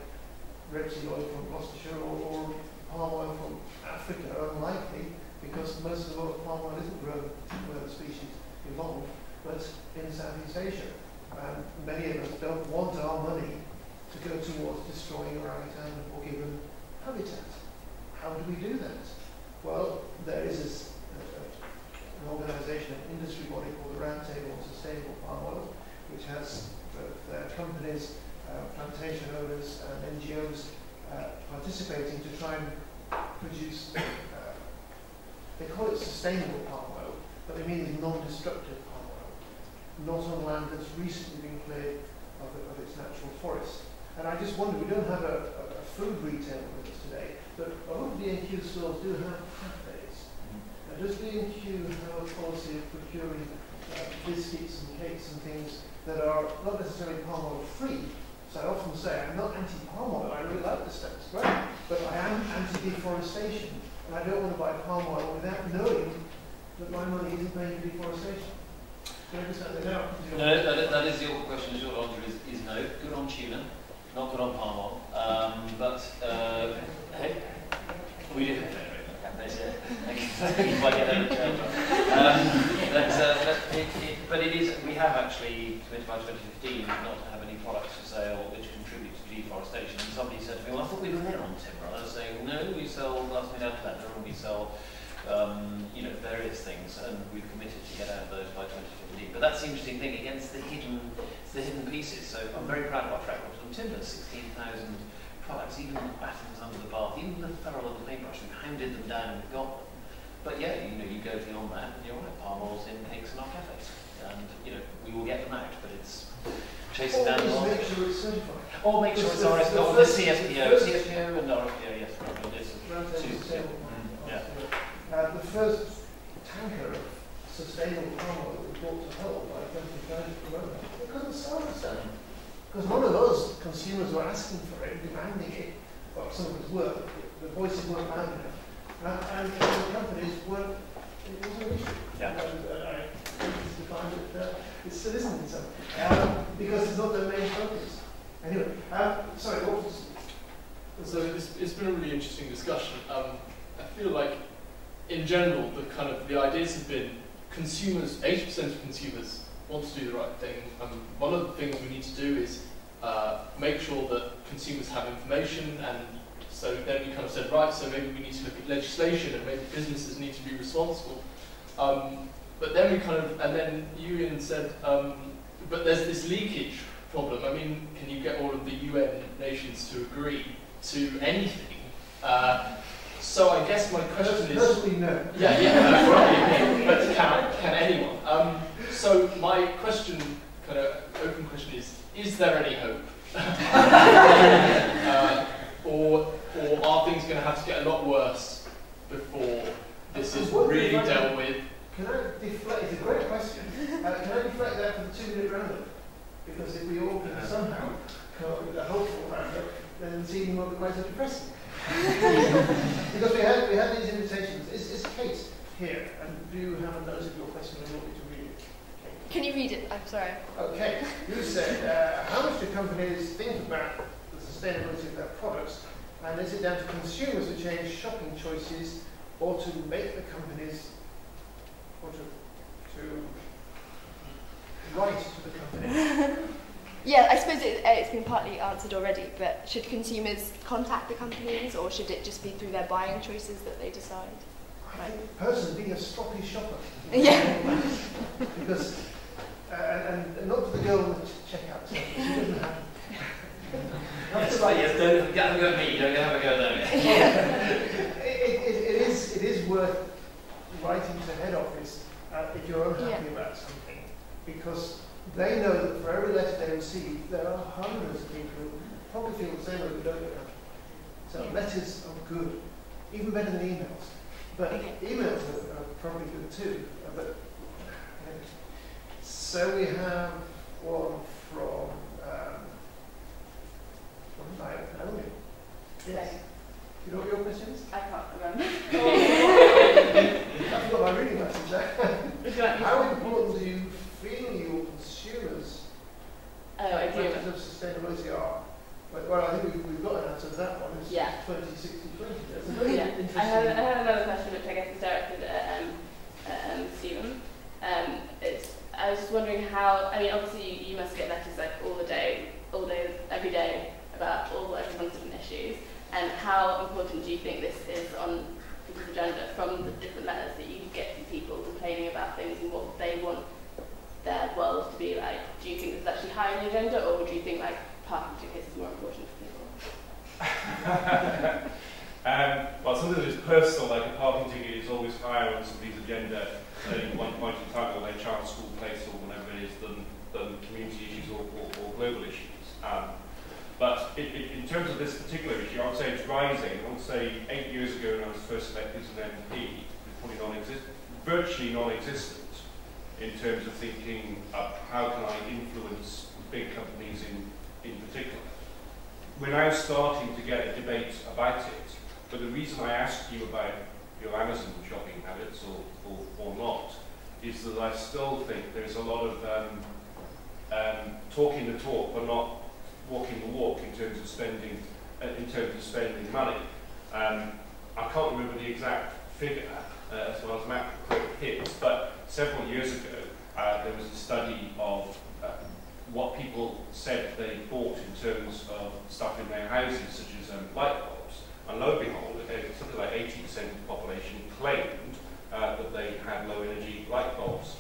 rapeseed oil from Gloucestershire or palm oil from Africa. Unlikely, because most of the world palm oil isn't grown where the species evolved, but in Southeast Asia. And many of us don't want our money to go towards destroying orangutan or gibbon habitat. How do we do that? Well, there is this, an organisation, an industry body called the Roundtable on Sustainable Palm Oil, which has both companies, plantation owners and NGOs participating to try and produce, they call it sustainable palm oil, but they mean it's non-destructive palm oil, not on land that's recently been cleared of its natural forest. And I just wonder, we don't have a food retailer with us today, but a lot of B&Q stores do have cafes. Now, does B&Q have a policy of procuring biscuits and cakes and things that are not necessarily palm oil free? So I often say, I'm not anti-palm oil, I really like this stuff, it's great, but I am anti-deforestation, and I don't want to buy palm oil without knowing that my money isn't going to deforestation. Can I just say that now? No, that is the awkward question. The short answer is no. Good on tuna, not good on palm oil. Hey, we do have but it is, we have actually committed by 2015 not to have any products for sale which contribute to deforestation. And somebody said to me, well, I thought we were there on timber. And I was saying, no, we sell glass made out of leather and we sell various things, and we've committed to get out of those by 2015. But that's the interesting thing against the hidden pieces. So I'm very proud of our track record on timber, 16,000 products, even the battens under the bath, even the ferrule and the paintbrush, we've hounded them down and we've got them. But yeah, you go beyond that, and you're right, palm oil's in cakes in our cafes. And, we will get them out, but it's chasing down the line. Make sure it's certified. Or make sure it's RSPO, or the CSPO and RSPO, yes. The first tanker of sustainable palm oil was brought to Hull by a company going to promote it. They couldn't sell it. Because none of us consumers were asking for it, demanding it. Well, some of us were, the voices weren't loud enough. And the companies weren't, it wasn't an issue. Yeah. I find that it still isn't in some. Because it's not their main focus. Anyway, sorry, what was... So it's been a really interesting discussion. I feel like, in general, the ideas have been consumers, 80% of consumers want to do the right thing. One of the things we need to do is make sure that consumers have information, and so then we kind of said, right, so maybe we need to look at legislation and maybe businesses need to be responsible. But then we and then Ewan said, but there's this leakage problem. I mean, can you get all of the UN nations to agree to anything? So I guess my question is... Personally, no. Yeah, probably me, but can anyone? So my question, open question is there any hope? Or are things going to have to get a lot worse before this is really dealt with? Can I deflect? It's a great question. Can I deflect that for the 2-minute roundup? Because if we all can somehow come up with a hopeful roundup, then it's even more quite so depressing. Because we had these invitations. Is Kate here? And do you have a note of your question? I want you to read it. Can you read it? I'm sorry. Okay. You said, how much do companies think about the sustainability of their products, and is it down to consumers to change shopping choices, or to make the companies, or to write to the companies? Yeah, I suppose it's been partly answered already, but should consumers contact the companies, or should it just be through their buying choices that they decide? I think personally being a stroppy shopper. Yeah. Because, and not for the girl in the checkout center, she doesn't have. Yes, right, yes, don't have a go at me, don't have a go there. It is worth writing to head office if you're unhappy about something, because they know that for every letter they receive, there are hundreds of people who probably feel the same way we don't know. So letters are good, even better than emails. But emails are probably good too. So we have one from Naomi. Yes. You know what your question is? I can't remember. I've got my reading message there. How important do you feel your consumers' factors of sustainability are? Well, I think we've got an answer to that one. It's 20, 60, 20. That's a very interesting. I have another question which I guess is directed at Stephen. I was just wondering how, I mean, obviously you must get letters like all day, every day about all everyone's different issues. And how important do you think this is on people's agenda from the different letters that you get from people complaining about things and what they want their world to be like? Do you think this is actually high on the agenda, or do you think like parking tickets is more important for people? Well, something that is personal, like a parking ticket, is always higher on somebody's agenda at any one point in time, or their child's school place or whatever it is, than community issues or global issues. But in terms of this particular issue, I would say it's rising. I would say 8 years ago when I was first elected as an MP, it was probably virtually non-existent in terms of thinking how can I influence big companies in particular. We're now starting to get a debate about it, but the reason I asked you about your Amazon shopping habits or not is that I still think there's a lot of talking the talk but not walking the walk in terms of spending money. I can't remember the exact figure as well as Matt hit, but several years ago there was a study of what people said they bought in terms of stuff in their houses, such as light bulbs. And lo and behold, something like 80% of the population claimed that they had low energy light bulbs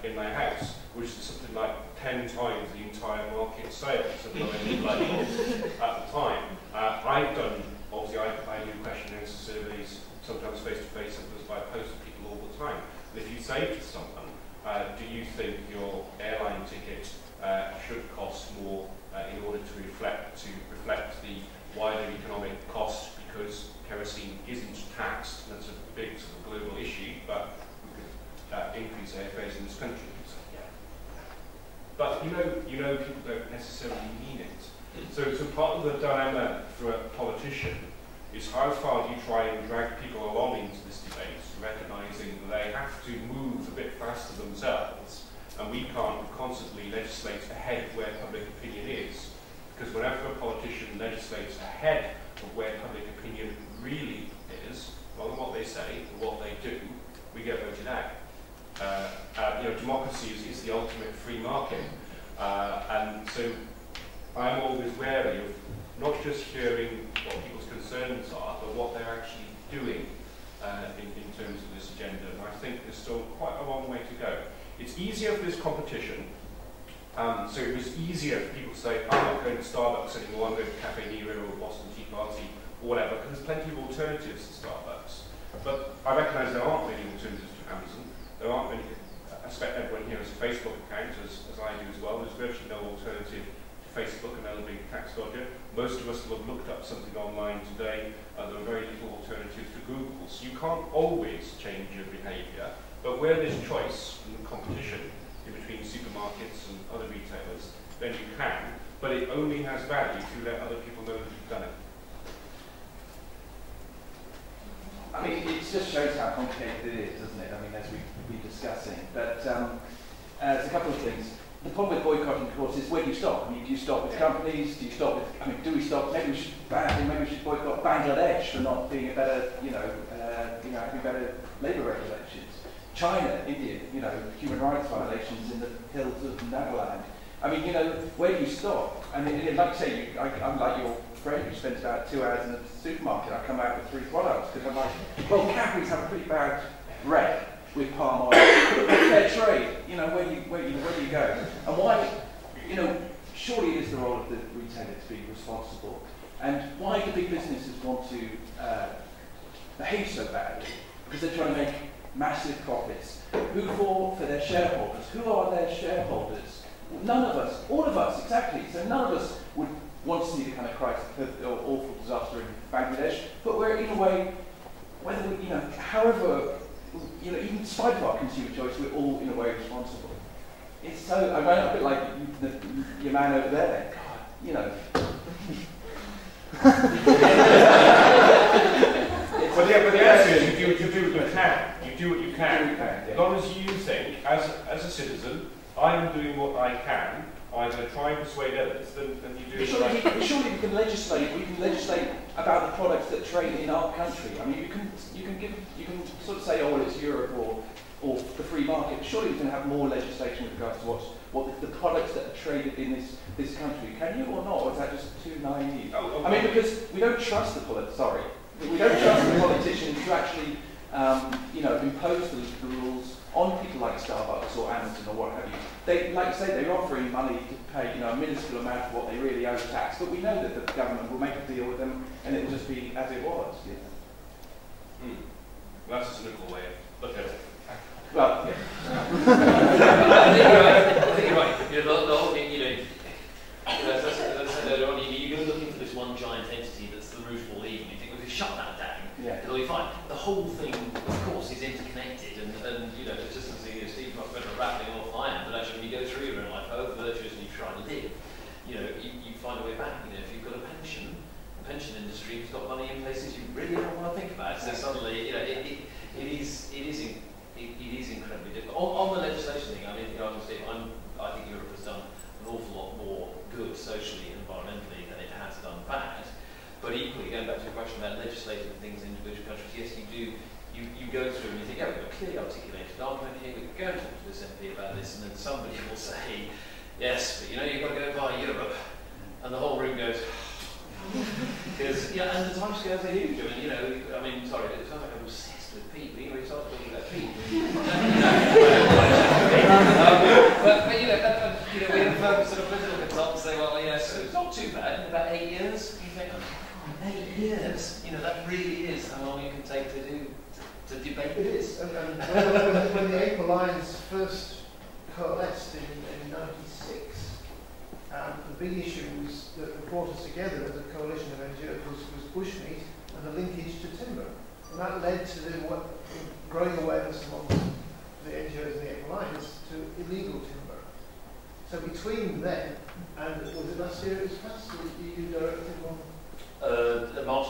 in their house, which is something like 10 times the entire market sales of low energy light bulbs at the time. I've done, obviously I do question and answer surveys, sometimes face to face, sometimes by post to people all the time. And if you say to someone, do you think your airline ticket should cost more in order to reflect the wider economic cost, because kerosene isn't taxed, and that's a big sort of global issue, but we could increase airfares in this country. So, yeah. But you know people don't necessarily mean it. So part of the dilemma for a politician is how far do you try and drag people along into this debate, recognising that they have to move a bit faster themselves, and we can't constantly legislate ahead of where public opinion is, because whenever a politician legislates ahead of where public opinion really is, rather than what they say or what they do, we get voted out. Democracy is the ultimate free market, and so I'm always wary of not just hearing what people's concerns are, but what they're actually doing in terms of this agenda. And I think there's still quite a long way to go. It's easier for this competition. So it was easier for people to say, I'm not going to Starbucks anymore, I'm going to Cafe Nero or Boston Tea Party or whatever, because there's plenty of alternatives to Starbucks. But I recognise there aren't many alternatives to Amazon. There aren't many. I expect everyone here has a Facebook account, as I do as well. There's virtually no alternative to Facebook, another big tax dodger. Most of us will have looked up something online today. There are very little alternatives to Google. So you can't always change your behaviour, but where there's choice and competition in between supermarkets and other retailers, then you can, but it only has value if you let other people know that you've done it. I mean, it just shows how complicated it is, doesn't it? I mean, as we've been discussing. But there's a couple of things. The problem with boycotting, of course, is where do you stop? I mean, do you stop with companies? Do you stop with? I mean, do we stop? Maybe we should ban. Maybe we should boycott Bangladesh for not being a better, having better labour regulations. China, India, human rights violations in the hills of Nagaland. I mean, where do you stop? I mean, like you say, I'm like your friend who spends about 2 hours in the supermarket. I come out with 3 products because I'm like, well, Cadbury's have a pretty bad rep with palm oil. Fair trade, where do you go? And why, surely it is the role of the retailer to be responsible. And why do big businesses want to behave so badly? Because they're trying to make massive profits. Who for their shareholders? Who are their shareholders? None of us, all of us, exactly. So none of us would want to see the kind of crisis or awful disaster in Bangladesh, but we're in a way, whether we, however, even in spite of our consumer choice, we're all in a way responsible. It's so, I'm a bit like your man over there. God, But the answer is you do what you can. You do what you can. As long as you think, as a citizen, I'm doing what I can, I'm going to try and persuade others, then you do the right thing. Surely we can legislate about the products that trade in our country. I mean, you can sort of say, oh, well, it's Europe or the free market. Surely we can have more legislation with regards to what the products that are traded in this country. Can you or not? Or is that just too naive? I mean, because we don't trust the politicians to actually, impose the rules on people like Starbucks or Amazon or what have you. They, like you say, they're offering money to pay, a minuscule amount of what they really owe tax, but we know that the government will make a deal with them and it will just be as it was. That's a cynical way of looking at it. Well, yeah. I think you're right. The whole thing, as I said earlier on, you go looking for this one giant entity that's the root of all evil. You think, well, if you shut that down, it'll be fine. The whole thing, of course, is interconnected, and it's just as Steve much better at rattling off than I am, but actually when you go through your own life, however virtuous and you try to live, you find a way back. If you've got a pension, the pension industry has got money in places you really don't want to think about. So suddenly, it is incredibly difficult. On the legislation thing, I think Europe has done an awful lot more good socially and environmentally than it has done bad. But equally, going back to your question about legislating things in individual countries, yes, you do. You go through and you think, we've got clearly articulated argument here, we can go and talk to this MP about this, and then somebody will say, yes, but you've got to go by Europe. And the whole room goes, because, and the timescales are huge. Sorry, it sounds like I'm obsessed with Pete, but we started talking about Pete. We have sort of political consultants say, well, yes, it's not too bad, in about 8 years. You think, 8 years, that really is how long it can take to debate this. And when the Ape Alliance first coalesced in 96, the big issue was that brought us together as a coalition of NGOs was bushmeat and the linkage to timber. And that led to the growing awareness among the NGOs in the Ape Alliance to illegal timber. So between then and, was it last year it was passed, the EU directive on March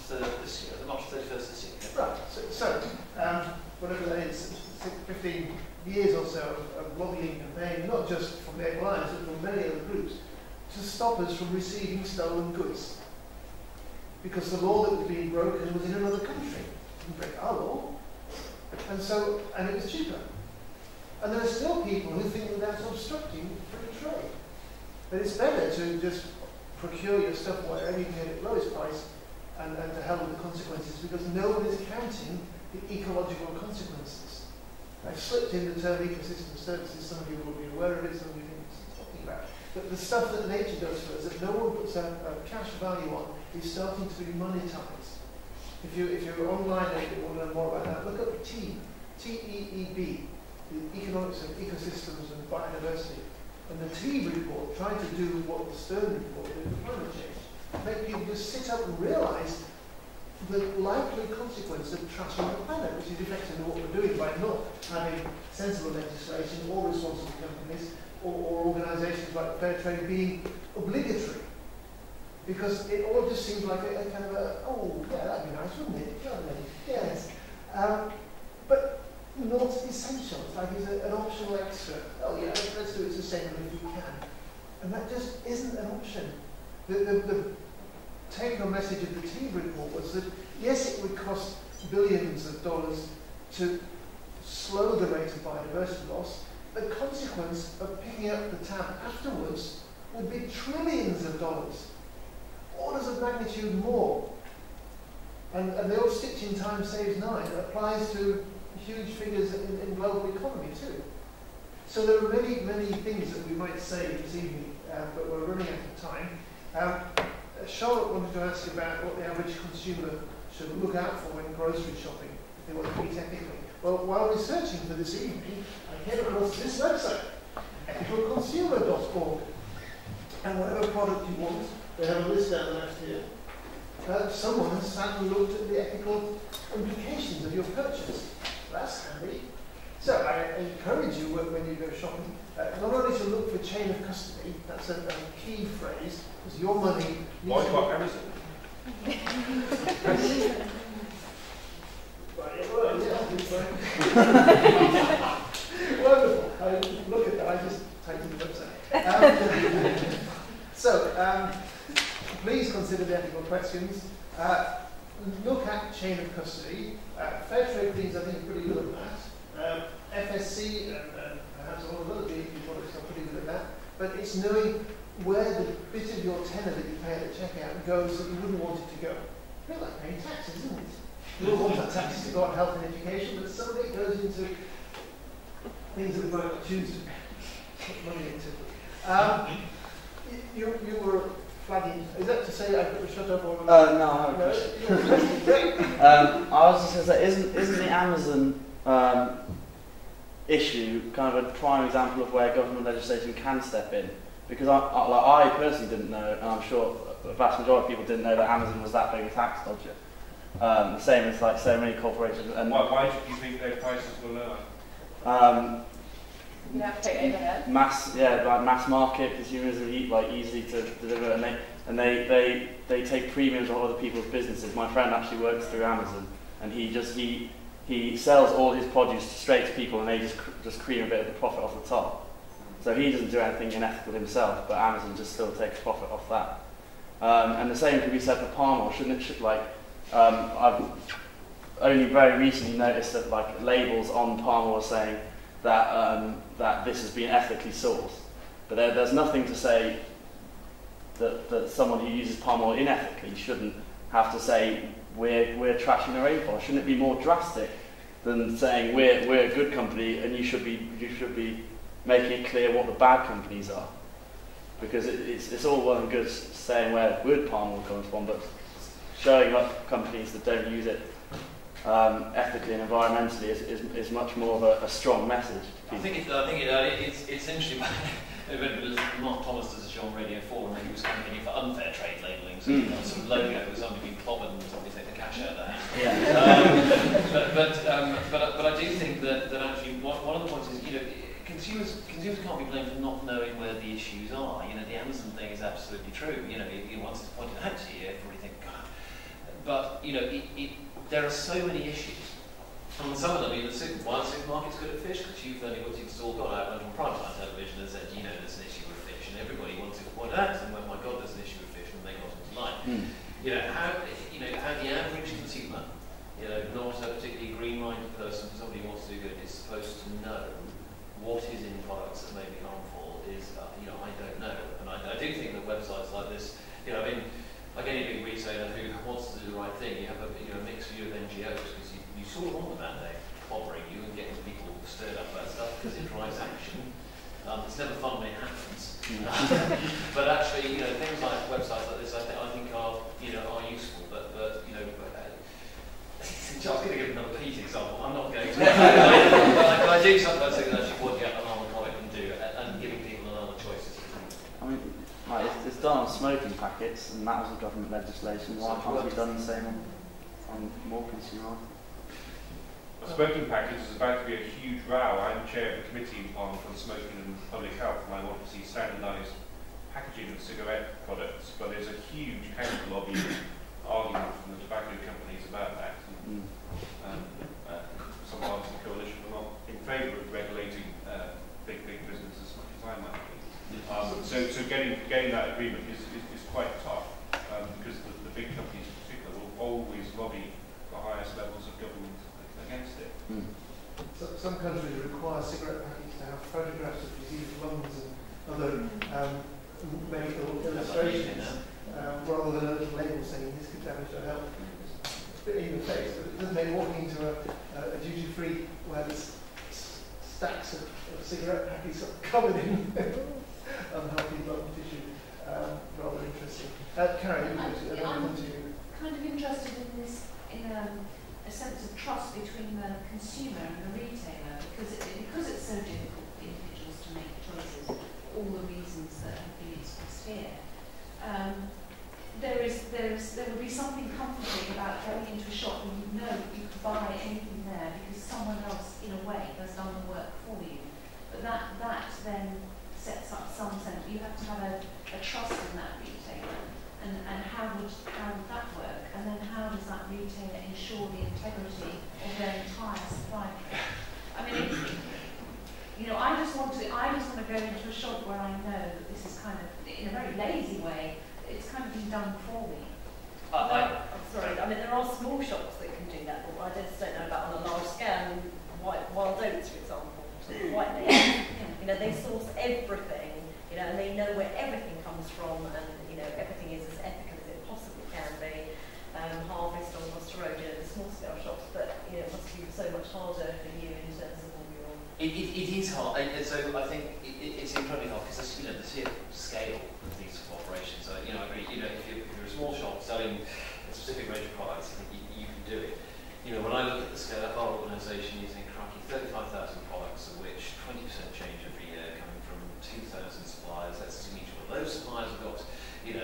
31st this year. Right, so whatever that is, 15 years or so of lobbying campaign, not just from the Alliance, but from many other groups, to stop us from receiving stolen goods. Because the law that was being broken was in another country. Didn't break our law. And it was cheaper. And there are still people who think that that's obstructing free trade. But it's better to just procure your stuff wherever you can get it at the lowest price and to hell with the consequences, because no one is counting the ecological consequences. I've slipped in the term ecosystem services, some of you will be aware of it, some of you think it's talking about. But the stuff that nature does for us, that no one puts a cash value on, is starting to be monetized. If you're online and you want to learn more about that, look up TEEB, T-E-E-B, the Economics of Ecosystems and Biodiversity. And the TEEB report tried to do what the Stern report did with climate change. Make people just sit up and realise the likely consequence of trashing the planet, which is effectively what we're doing by not having sensible legislation or responsible companies or organisations like Fairtrade being obligatory. Because it all just seems like a kind of oh, yeah, that'd be nice, wouldn't it? Yes. But not essential. It's like it's an optional extra. Oh yeah, let's do it sustainably if we can. And that just isn't an option. The take-home message of the TEEB report was that, yes, it would cost billions of dollars to slow the rate of biodiversity loss. The consequence of picking up the tab afterwards would be trillions of dollars, orders of magnitude more. And the old stitch in time saves 9 applies to huge figures in global economy too. So there are many, many things that we might say this evening, but we're running out of time. Charlotte wanted to ask about what the average consumer should look out for when grocery shopping, if they want to eat ethically. Well, while researching for this evening, I came across this website, ethicalconsumer.org. And whatever product you want, they have a list down the left here. Someone has sat and looked at the ethical implications of your purchase. That's handy. So I encourage you when you go shopping, not only to look for chain of custody, that's a key phrase, because your money needs to... Why Amazon? Wonderful. Look at that, I just typed in the website. Please consider the ethical questions. Look at chain of custody. Fairtrade things I think are pretty good at that. FSC and perhaps all of other B2B products are pretty good at that. But it's knowing where the bit of your tenner that you pay at the checkout goes that you wouldn't want it to go. A bit like paying taxes, isn't it? You don't want that taxes to go on health and education, but some of it goes into things that we might choose to put money into. You were flagging. Is that to say I've got to shut up or? No, I have a question. I was just going to say, isn't the Amazon issue kind of a prime example of where government legislation can step in? Because I personally didn't know, and I'm sure the vast majority of people didn't know that Amazon was that big a tax dodger. The same as like so many corporations. And why do you think their prices were lower? You have to take overhead. Mass market consumers are easy to deliver, and they take premiums on other people's businesses. My friend actually works through Amazon, and he sells all his produce straight to people, and they just cream a bit of the profit off the top. So he doesn't do anything unethical himself, but Amazon just still takes profit off that. And the same could be said for palm oil, shouldn't it? I've only very recently noticed that like labels on palm oil saying that this has been ethically sourced, but there's nothing to say that someone who uses palm oil inethically shouldn't have to say we're trashing the rainforest. Shouldn't it be more drastic than saying we're a good company and you should be making it clear what the bad companies are? Because it's all well and good saying where good palm oil comes from, but showing up companies that don't use it ethically and environmentally is much more of a strong message. I think it's interesting. Mark Thomas does a show on Radio 4, and he was campaigning for unfair trade labelling. So some logo was only being clobbered and somebody take the cash out of their hand. Yeah. But I do think that actually one of the points is consumers can't be blamed for not knowing where the issues are. The Amazon thing is absolutely true. Once it's pointed out to you, everybody think, God. But there are so many issues. And some of them, why are supermarkets good at fish? Because you've all got out on primetime television and said, there's an issue with fish, and everybody wanted to point out, and oh my God, there's an issue with fish, and they got into line. How the average consumer, not a particularly green-minded person, somebody who wants to do good, is supposed to know what is in products that may be harmful is, I don't know. And I do think that websites like this, like any big retailer who wants to do the right thing, you have a mixed view of NGOs, because you sort of want them out there bothering you and getting people stirred up about stuff because it drives action. It's never fun when it happens. But actually, things like websites like this, I think are useful. But I was going to give another Pete example. I'm not going to. But I do sometimes think that actually what another product can do and giving people another choices. I mean, it's done on smoking packets, and that was a government legislation. Why can't it be done the same on more consumer items? Smoking packets is about to be a huge row. I'm chair of the committee in Parliament on smoking and public health, and I want to see standardised packaging of cigarette products. But there's a huge counter lobby argument from the tobacco companies about that. Some parts of the coalition are favour of regulating big business as much as I might be. So getting that agreement is quite tough because the big companies in particular will always lobby the highest levels of government against it. So, some countries require cigarette packets to have photographs of diseased lungs and other medical illustrations rather than a little label saying this could damage your health. It's a bit in your face, but it doesn't make walking into a duty-free where there's stacks of cigarette packets covered in unhealthy lung tissue rather interesting. Karen, I'm kind of interested in this, in a sense of trust between the consumer and the retailer, because it's so difficult for individuals to make choices, for all the reasons that have been expressed here. There would be something comforting about going into a shop and you know that you could buy anything there because someone else, in a way, has done the work for you. But that then sets up some sense. You have to have a trust in that retailer. And how would that work? And then how does that retailer ensure the integrity of their entire supply chain? I mean, I just want to go into a shop where I know that this is kind of, in a very lazy way, it's kind of been done for me. I'm sorry, I mean, there are small shops that can do that, but I just don't know about on a large scale. Wild Oats, for example, white label. They source everything, and they know where everything comes from, and everything is as ethical as it possibly can be. Harvest on Gloucester Road, the small scale shops, but it must be so much harder for you in terms of all your. It is hard, and so I think it's incredibly hard because the sheer scale of these operations. I agree. If you're a small shop selling a specific range of products, I think you can do it. When I look at the scale of our organisation, you think, crikey, 35,000 products, of which 20% change every year, coming from 2,000 suppliers. Let's assume each one of those suppliers have got 10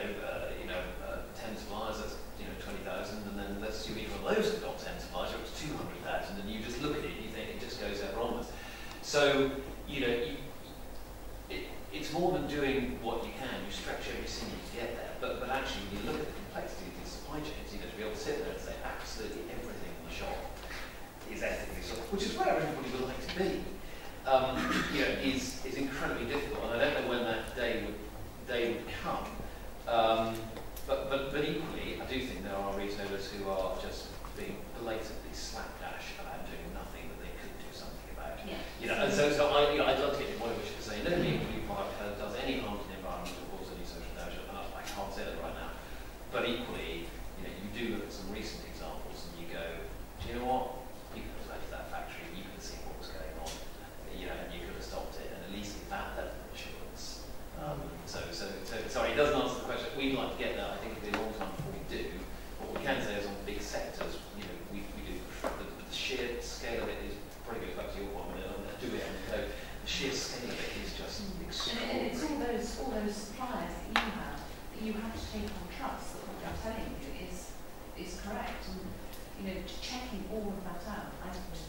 suppliers, that's 20,000, and then let's assume each one of those have got 10 suppliers, so it's 200,000, and you just look at it and you think it just goes ever onwards. So, it's more than doing what you can, you stretch every single to get there, but actually when you look at the complexity of these supply chains, to be able to sit there and say absolutely everything in the shop is ethically sourced, which is where everybody would like to be, is incredibly difficult, and I don't know when that day would come. But equally, I do think there are retailers who are just being blatantly slapdash about doing nothing that they could do something about. Yeah. And so I'd love to get to the point which is to say no new product does any harm to the environment or cause any social damage. And I can't say that right now. But equally, you do look at some recent examples and you go, do you know what? You could have left that factory, you could have seen what was going on, and you could have stopped it, and at least get that level of assurance. So sorry, it doesn't answer the question. We'd like to get there. I think it'll be a long time before we do. What we can say is on big sectors, we do. The sheer scale of it is probably goes back to your point. The sheer scale of it is just extraordinary. And it's all those suppliers that you have to take on trust that what they're telling you is correct. And checking all of that out,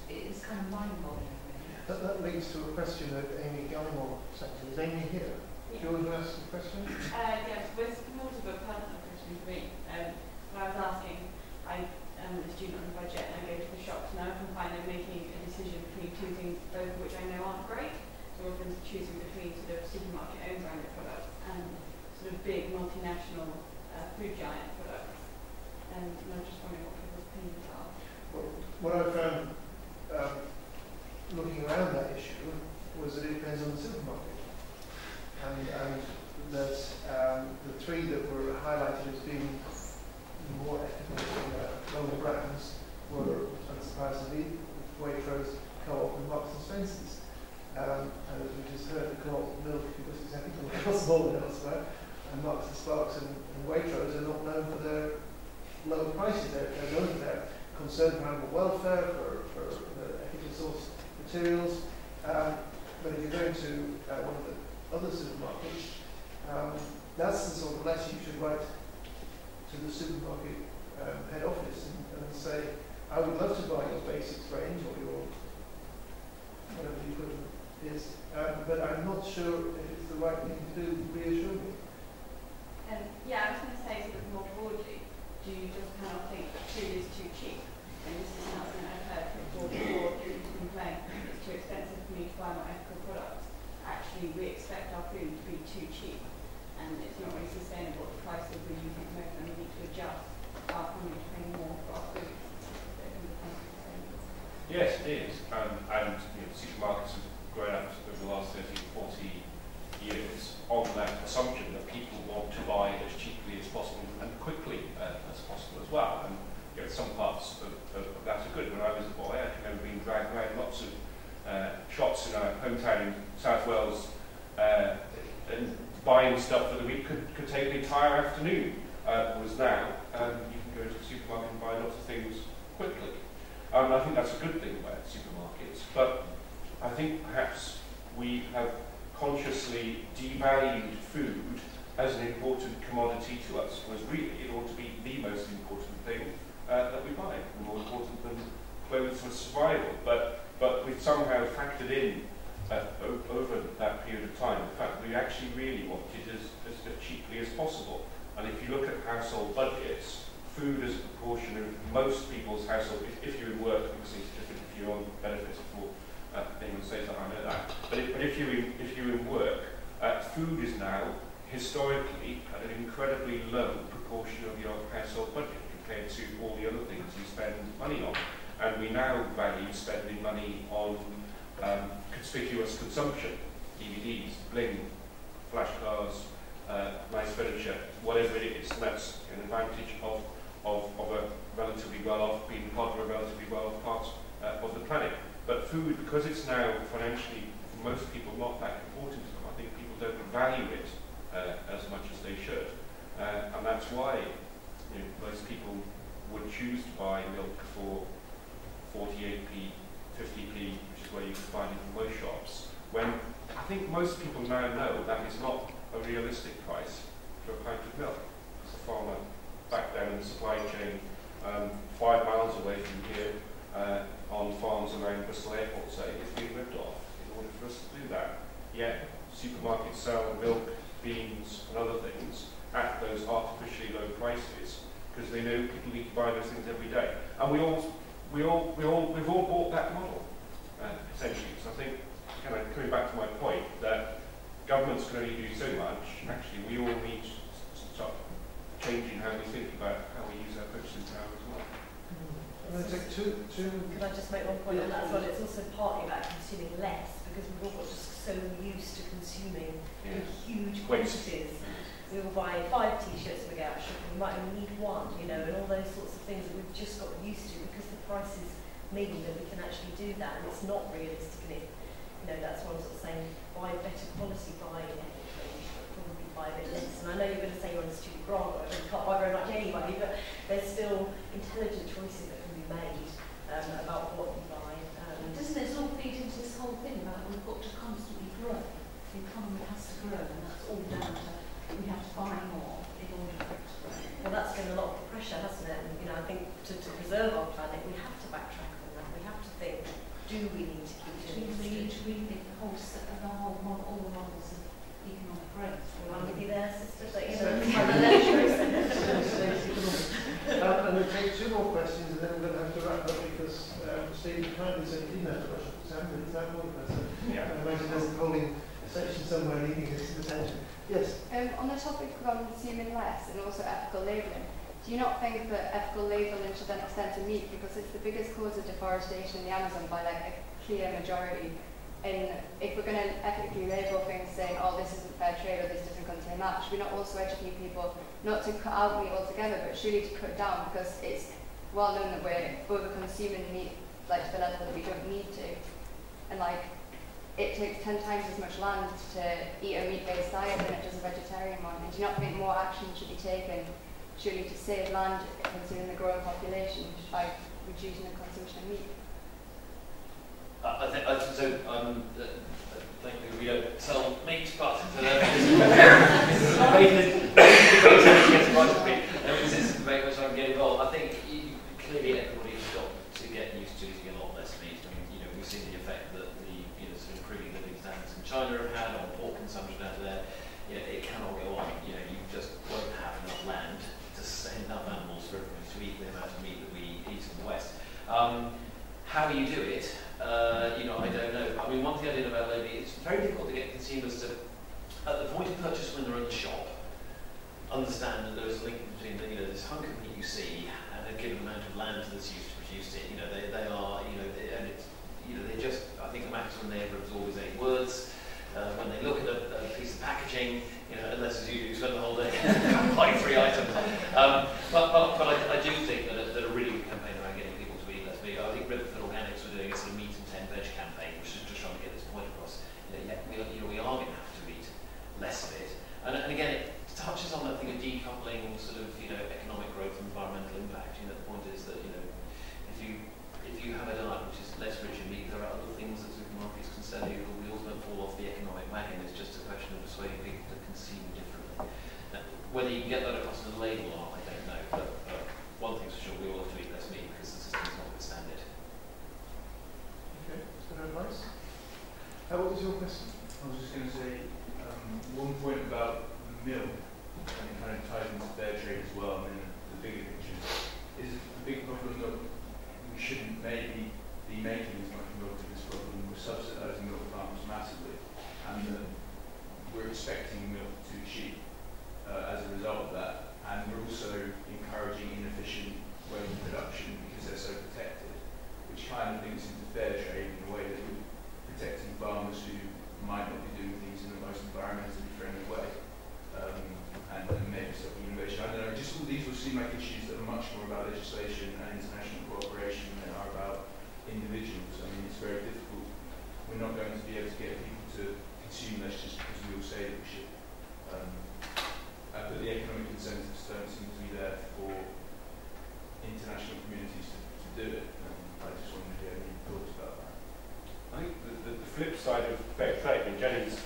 it's kind of mind-boggling. That leads to a question that Amy Gallimore sent. Is Amy here? Do you want to ask a question? Yes, with more of a personal question for me. When I was asking, I am a student on a budget and I go to the shops and I often find I'm making a decision between two things, both of which I know aren't great. So often choosing between sort of supermarket own branded products and sort of big multinational food giant products. And I'm just wondering what people's opinions are. Well, what I found looking around that issue was that it depends on the supermarket. And that the three that were highlighted as being more ethical local brands were, unsurprisingly, Waitrose, Co-op and Marks and Spencer's. And as we just heard, the Co-op milk was exactly across more than elsewhere, and Marks and Sparks and Waitrose are not known for their low prices. They're known for their concern for animal welfare, for ethically sourced materials. But if you go into one of the other supermarkets, that's the sort of letter you should write to the supermarket head office and say, I would love to buy your basics range or your whatever the equivalent is, but I'm not sure if it's the right thing to do. Reassure me. Yeah, I was going to say sort of more broadly, do you just kind of think that food is too cheap? And this is not something I've heard before you complain, it's too expensive for me to buy my ethical products. Actually, we expect our food to be too cheap, and it's not really sustainable at the prices we're using at the moment, and we need to adjust our family to pay more for our food. Yes, it is. And supermarkets have grown up over the last 30, 40 years on that assumption that people want to buy as cheaply as possible and quickly as possible as well. And some parts of that are good. When I was a boy, I can remember being dragged around lots of shops in our hometown in South Wales and buying stuff for the week could take the entire afternoon. Whereas now, you can go to the supermarket and buy lots of things quickly. I think that's a good thing about supermarkets, but I think perhaps we have consciously devalued food as an important commodity to us, whereas really it ought to be the most important thing that we buy, more important than clothes for survival. But we've somehow factored in over that period of time the fact that we actually really want it as cheaply as possible. And if you look at household budgets, food as a proportion of most people's household, if you're in work, obviously it's different if you're on benefits before anyone says that, I know that. But if you're in work, food is now historically at an incredibly low proportion of your household budget compared to all the other things you spend money on. And we now value spending money on conspicuous consumption, DVDs, bling, flashcards, nice furniture, whatever it is. And that's an advantage of a relatively well-off, being part of a relatively well-off part of the planet. But food, because it's now financially, for most people, not that important to them, I think people don't value it as much as they should. And that's why most people would choose to buy milk for 48p, 50p, which is where you can find it in most shops, when I think most people now know that is not a realistic price for a pint of milk. Because the farmer back down in the supply chain 5 miles away from here on farms around Bristol Airport, say, is being ripped off in order for us to do that. Yet supermarkets sell milk, beans and other things at those artificially low prices because they know people need to buy those things every day. And we've all bought that model, essentially. So I think, coming back to my point, that governments can only do so much. Actually, we all need to start changing how we think about how we use our purchasing power as well. I'm going to take two. Could I just make one point on that as well? It's also partly about consuming less, because we've all got just so used to consuming in huge quantities. We will buy 5 t-shirts if we go out shopping, we might only need 1, and all those sorts of things that we've just got used to because the prices mean that we can actually do that, and it's not realistic. And that's why I'm sort of saying buy better quality, buy ethically, probably buy a bit less. And I know you're going to say you're on a student grant, or you can't buy very much anyway, but there's still intelligent choices that can be made about what you buy. Doesn't it all feed into this whole thing about we've got to constantly grow? The economy has to grow, and that's all down to we have to buy more in order for it to grow. Well, that's been a lot of pressure, hasn't it? And I think to preserve our planet, we have to backtrack on that. We have to think, do we need to keep doing this? We need to rethink the whole model, all the models of economic growth. I'm with you there, sister. But, I'm going to take 2 more questions and then I'm going to have to wrap up because Steve kindly said he didn't have to rush up to Sam, but he's that one person. I imagine there's a polling section somewhere needing his attention. Yes? On the topic of consuming less and also ethical labelling, do you not think that ethical labelling should then extend to meat, because it's the biggest cause of deforestation in the Amazon by a clear majority? And if we're going to ethically label things saying, oh, this isn't fair trade or this doesn't contain that, should we not also educate people not to cut out meat altogether, but surely to cut it down, because it's well known that we're over-consuming meat to the level that we don't need to. And it takes 10 times as much land to eat a meat-based diet than it does a vegetarian one. And do you not think more action should be taken, surely, to save land considering the growing population by reducing the consumption of meat? Thankfully we don't sell meat, but this is a debate which I can get involved. I think clearly everybody's got to get used to eating a lot less meat. We've seen the effect that the sort of improving living standards in China have had on pork consumption out there. It cannot go on. You just won't have enough land to send enough animals for everyone to eat the amount of meat that we eat in the West. How you do it I don't know. I mean, one thing I did about lobby, it's very difficult to get consumers to, at the point of purchase when they're in the shop, understand that there's a link between this hunk of meat you see and a given amount of land that's used to produce it. They are, and it's, they just, I think the maximum they ever absorb is 8 words. When they look at a piece of packaging, unless as you do, you spend the whole day buying 3 items. But I do think that a really good campaign around getting people to eat less meat. I think Redmond Organics were doing a sort of meat and 10 veg campaign, which is just trying to get this point across. We are going to have to eat less of it. And again, it touches on that thing of decoupling sort of economic growth and environmental impact. The point is that if you have a diet which is less rich in meat, there are other things that supermarkets can sell you. The wheels don't fall off the economic wagon. It's just a question of persuading people to consume differently. Now, whether you can get that across the label or not, I don't know. But one thing's for sure, we all have to eat less meat because the system is not withstand it. Okay, is that advice? What was your question? I was just going to say one point about the milk, and it kind of ties into Fairtrade as well, and then the bigger picture. Is it the big problem that we shouldn't maybe be making as much milk in this problem? We're subsidising milk farms massively, and we're expecting milk too cheap as a result of that, and we're also encouraging inefficient way of production because they're so protected, which kind of links into Fairtrade in a way that we're protecting farmers who might not be doing things in the most environmentally friendly way, and maybe stopping innovation. I don't know, just all these will seem like issues that are much more about legislation and international cooperation than they are about individuals. I mean, it's very difficult. We're not going to be able to get people to consume less just because we all say that we should. But the economic incentives don't seem to be there for international communities to do it. I just wondered if you had any thoughts about that. I think the flip side of fair trade, and Jennings,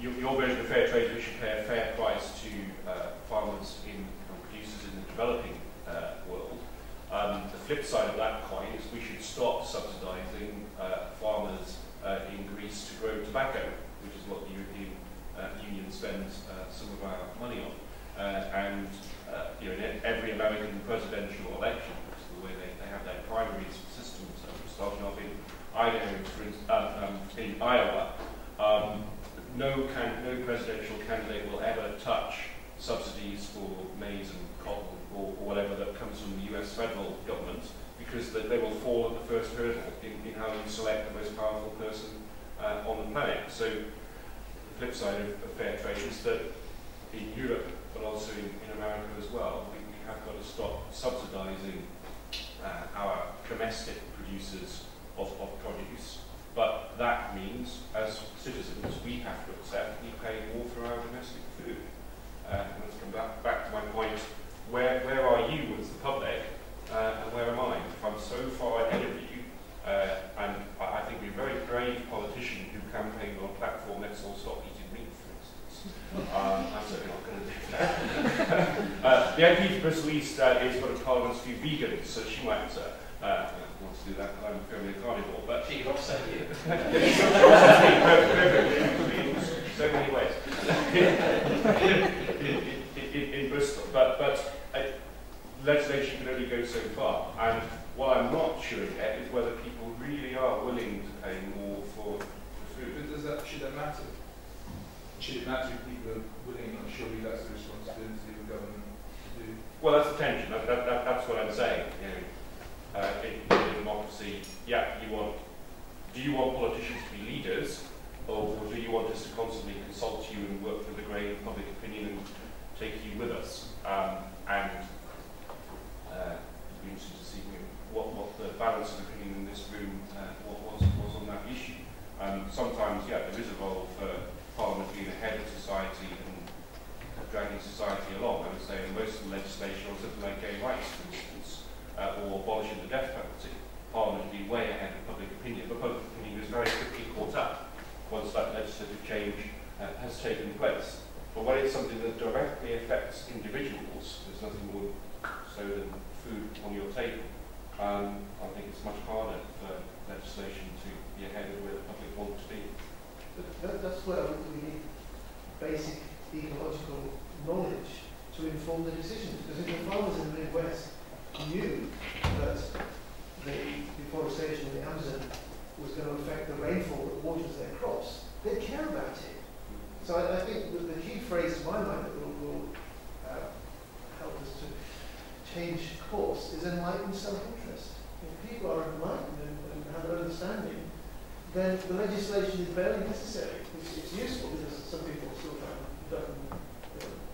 your version of fair trade is we should pay a fair price to farmers and producers in the developing world. The flip side of that coin is we should stop subsidising farmers in Greece to grow tobacco, which is what the European Union spends some of our money on. And in every American presidential election, which is the way they have their primaries systems, starting off in Idaho, for instance, in Iowa, no presidential candidate will ever touch subsidies for maize and cotton or whatever that comes from the US federal government, because they will fall at the first hurdle in how you select the most powerful person on the planet. So the flip side of fair trade is that in Europe, but also in America as well, we have got to stop subsidising our domestic producers of produce. But that means, as citizens, we have to accept we pay more for our domestic food. And let's come back to my point, where are you as the public, and where am I? If I'm so far ahead of you, and I think we're a very brave politician who campaigned on a platform, let's all stop eating meat, for instance. I'm certainly not going to do that. The MP for Bristol East is one of Parliament's few vegans, so she might want to do that because I'm firmly a carnivore, but she could offset you. So many ways. in Bristol, but legislation can only go so far, and what I'm not sure yet is whether people really are willing to pay more for food. But should that matter? Should it matter if people are willing? I'm surely that's the responsibility of the government to do. Well, that's the tension. That's what I'm saying. In a democracy, do you want politicians to be leaders, or do you want us to constantly consult you and work with the grain of public opinion and take you with us? And it'd be interesting to see what the balance of opinion in this room was on that issue. Sometimes, there is a role for Parliament being ahead of society and dragging society along. I would say most of the legislation on something like gay rights, for instance, or abolishing the death penalty, Parliament would be way ahead of public opinion, but public opinion is very quickly caught up once that legislative change has taken place. But when it's something that directly affects individuals, there's nothing more so than food on your table. I think it's much harder for legislation to be ahead of where the public want to be. That's where we need basic ecological knowledge to inform the decisions. Because if the farmers in the Midwest knew that the deforestation in the Amazon was going to affect the rainfall that waters their crops, they'd care about it. So I think that the key phrase to my mind that will help us to change course is enlightened self-interest. If people are enlightened and have an understanding, then the legislation is barely necessary. It's useful because some people still try to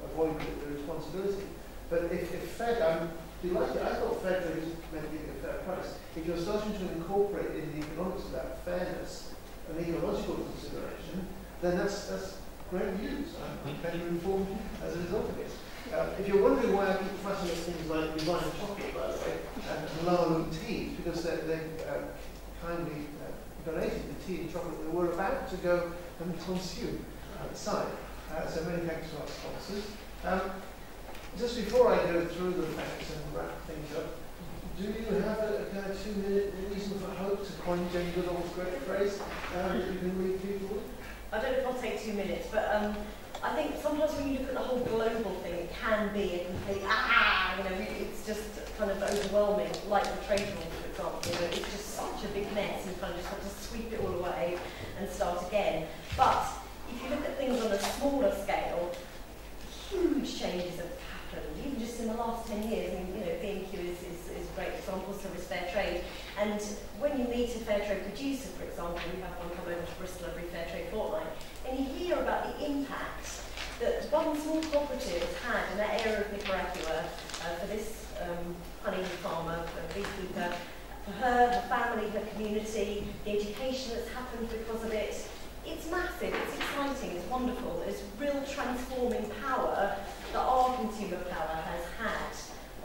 avoid the responsibility. But if Fed, I'm delighted, I thought Fairtrade was meant to give you a fair price. If you're starting to incorporate in the economics of that fairness and ecological consideration, then that's great news. I'm better informed as a result of it. If you're wondering why I keep flashing at things like Divine Chocolate, by the way, and Lower Tea, because they've kindly donated the tea and chocolate that we're about to go and consume outside. So many thanks to our sponsors. Just before I go through the facts and wrap things up, do you have a kind of 2-minute reason for hope, to coin Jane Goodall's great phrase, that you can leave people with? I don't know if I'll take 2 minutes, but I think sometimes when you look at the whole global thing, it can be a complete, it's just kind of overwhelming, like the trade rules, for example. It's just such a big mess, and you kind of just have to sweep it all away and start again. But if you look at things on a smaller scale, huge changes have happened, even just in the last 10 years. I mean, B&Q is a great example, so is Fairtrade. And when you meet a Fairtrade producer, for example, we have one come over to Bristol every Fairtrade fortnight, and you hear about the impact that one small cooperative has had in that area of Nicaragua for this honey farmer, beekeeper, for her family, her community, the education that's happened because of it. It's massive, it's exciting, it's wonderful. There's real transforming power that our consumer power has had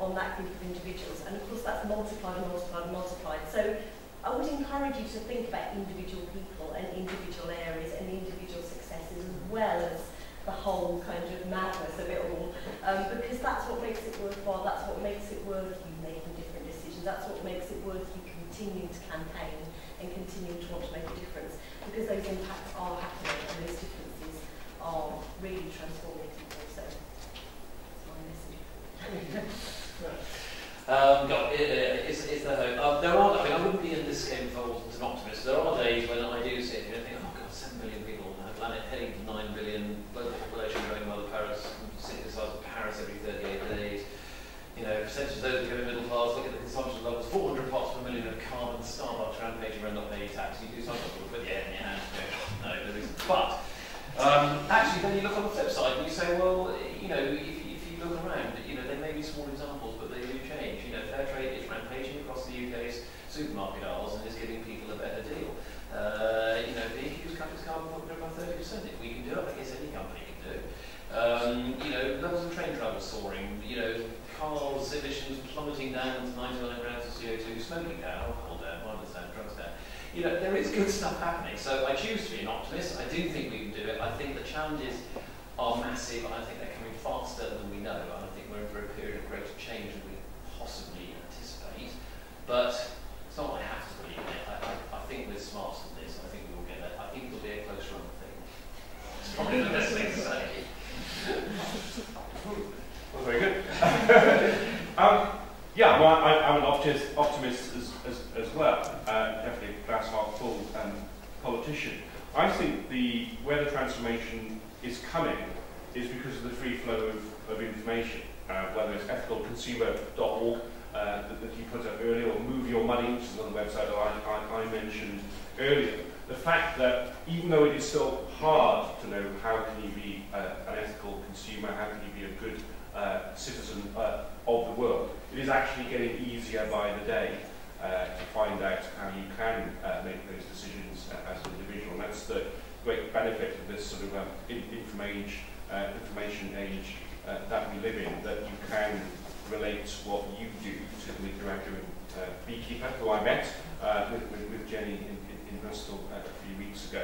on that group of individuals. And of course that's multiplied and multiplied and multiplied. So I would encourage you to think about individual people and individual areas and individual successes, as well as the whole kind of madness of it all, because that's what makes it worthwhile, that's what makes it worth you making different decisions, that's what makes it worth you continuing to campaign and continuing to want to make a difference, because those impacts are happening and those differences are really transforming people. So that's my message. Is there hope? There are. I mean, I wouldn't be in this game if I wasn't an optimist. There are days when I do sit here and think, oh God, 7 billion people on the planet, heading to 9 billion, global population growing by the city the size of Paris every 38 days. Percentage of those who live in middle class, look at the consumption levels, 400 parts per million of carbon, Starbucks rampage around not paying tax. You do something, but no, there isn't. But actually, then you look on the flip side and you say, well, if you look around, there may be small examples, but they do change. Fairtrade is rampaging across the UK's supermarket aisles and is giving people a better deal. B&Q's cut its carbon footprint by 30%. If we can do it, I guess any company can do it. Levels of train travel soaring. Cars emissions plummeting down to 99 grams of CO2, smoking down, alcohol down, violence down, drugs down. There is good stuff happening. So I choose to be an optimist. I do think we can do it. I think the challenges are massive, and I think they're coming faster than we know. And I think we're in for a period of greater change than we possibly anticipate. But it's not like I have to believe in it. I think we're smarter than this. I think we will get there. I think it'll be a close run thing. It's probably the best thing to say. Well, very good. I'm an optimist as well. Definitely a glass half full politician. I think where the transformation is coming is because of the free flow of information, whether it's ethicalconsumer.org that you put up earlier, or Move Your Money, which is another website that I mentioned earlier. The fact that even though it is still hard to know how can you be an ethical consumer, how can you be a good citizen of the world, it is actually getting easier by the day to find out how you can make those decisions as an individual. And that's the great benefit of this sort of information age that we live in, that you can relate what you do to the Nicaraguan beekeeper who I met with Jenny in Bristol a few weeks ago,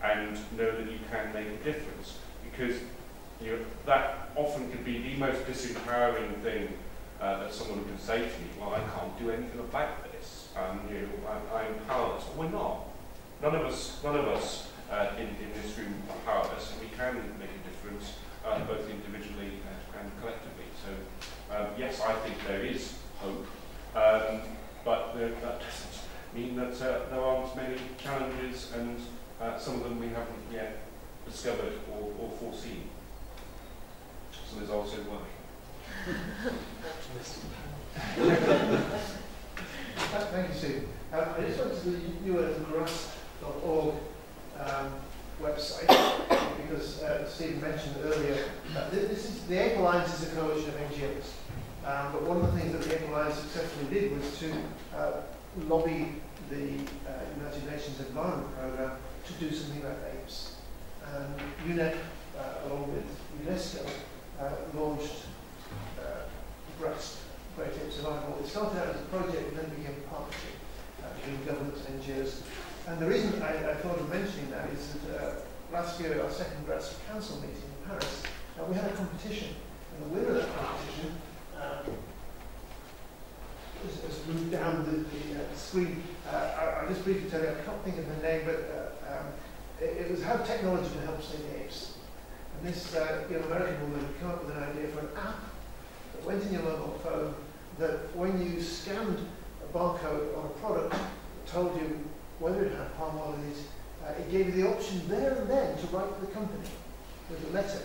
and know that you can make a difference, because that often can be the most disempowering thing that someone can say to me. Well, I can't do anything about this. I'm powerless. Well, we're not. None of us in this room are powerless, and we can make a difference both individually and collectively. So yes, I think there is hope, but that doesn't mean that some of them we haven't yet discovered or foreseen. So there's also work. Thank you, Steve. I just went to the UN-Grasp.org website because Steve mentioned earlier the Ape Alliance is a coalition of NGOs. But one of the things that the Ape Alliance successfully did was to lobby the United Nations Environment Programme to do something about apes. And UNEP, along with UNESCO, launched GRASP, Great Ape Survival. It started out as a project and then became a partnership between governments and NGOs. And the reason I thought of mentioning that is that last year, our second GRASP Council meeting in Paris, we had a competition. And the winner of that competition has moved down the screen. I'll just briefly tell you, I can't think of the name, but it was how technology can help save apes. And this young American woman had come up with an idea for an app that went in your mobile phone that when you scanned a barcode on a product that told you whether it had palm oil in it, it gave you the option there and then to write to the company with a letter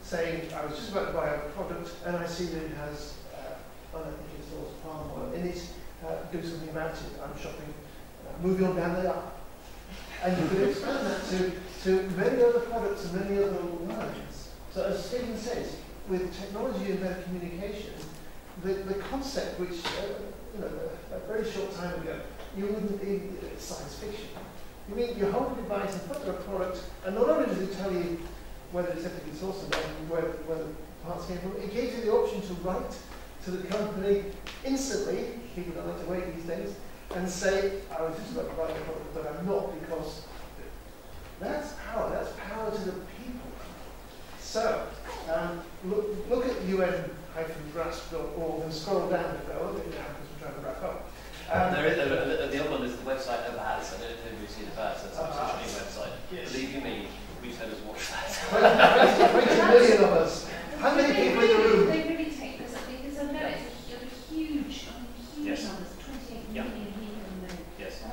saying, I was just about to buy a product and I see that it has unethically sourced palm oil in it, do something about it, I'm shopping, moving on down the aisle. And you could expand that to many other products and many other lines. So as Stephen says, with technology and better communication, the concept which, a very short time ago, you wouldn't even, it's science fiction. You mean you hold a device and put there a product, and not only does it tell you whether it's ethically sourced or not, where the parts came from, it gives you the option to write to the company instantly, people don't like to wait these days, and say, I was just about to buy a product, but I'm not, because that's power to the people. So, look at UN-grasp.org and scroll down a bit now, because we're trying to wrap up. The other one is the website of ads. I don't know if you've seen the ads. That's a social media website. Yes. Believe you me, retailers watch that. 20 million of us. How many people in the room? They really take this up because I know it's a huge yes. numbers, 28 million people in there. Yes. And I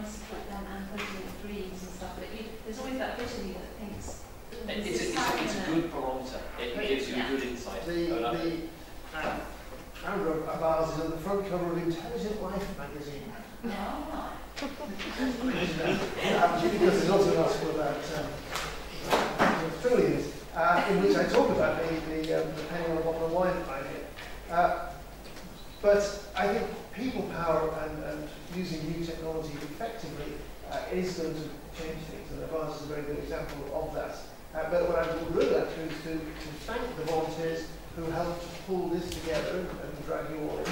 support them and posting the dreams and stuff, but there's always that bit of you that thinks. It's a good barometer. It gives you a good insight. Founder of ours is on the front cover of Intelligent Life magazine. Because there's also an article about trillions, in which I talk about the penny on a bottle of wine idea. But I think people power and using new technology effectively is going to change things, and ours is a very good example of that. But what I would really like to do is to thank the volunteers who helped pull this together and drag you all in.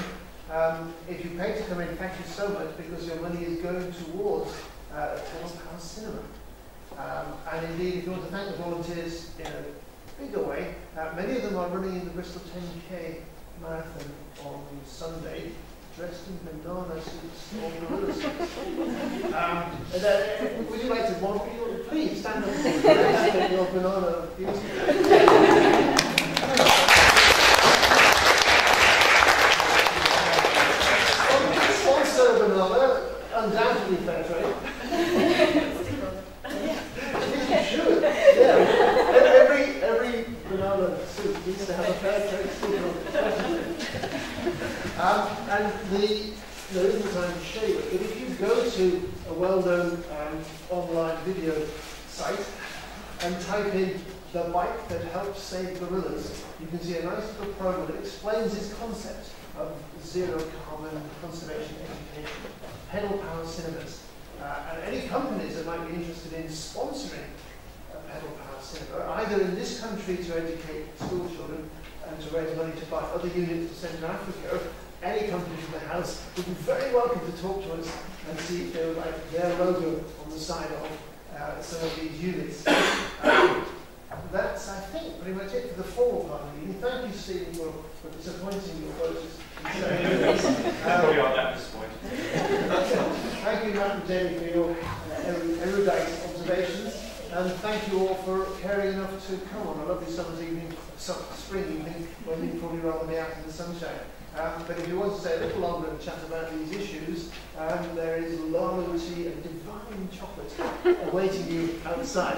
If you pay to come in, thank you so much, because your money is going towards Power Cinema. And indeed, if you want to thank the volunteers in a bigger way, many of them are running in the Bristol 10K marathon on Sunday, dressed in banana suits or gorilla suits. Would you like to please stand up and your banana beauty? Sponsor banana, undoubtedly Fairtrade. You should. Yeah. Every banana suit needs to have a Fairtrade sticker on it. And there isn't time to show you it, but if you go to a well-known online video site and type in the bike that helps save gorillas, you can see a nice little program that explains this concept of zero carbon conservation education, pedal power cinemas. And any companies that might be interested in sponsoring a pedal power cinema, either in this country to educate school children and to raise money to buy other units to send to Africa, any company in the house would be very welcome to talk to us and see if they would like their logo on the side of some of these units. That's, I think, pretty much it for the formal part of the meeting. Thank you, Stephen, for disappointing your voters. Probably aren't that disappointed. Thank you, Matt and Jenny, for your erudite observations. And thank you all for caring enough to come on a lovely summer's evening, spring evening, when you'd probably rather be out in the sunshine. But if you want to stay a little longer and chat about these issues, there is low tea and divine chocolate awaiting you outside.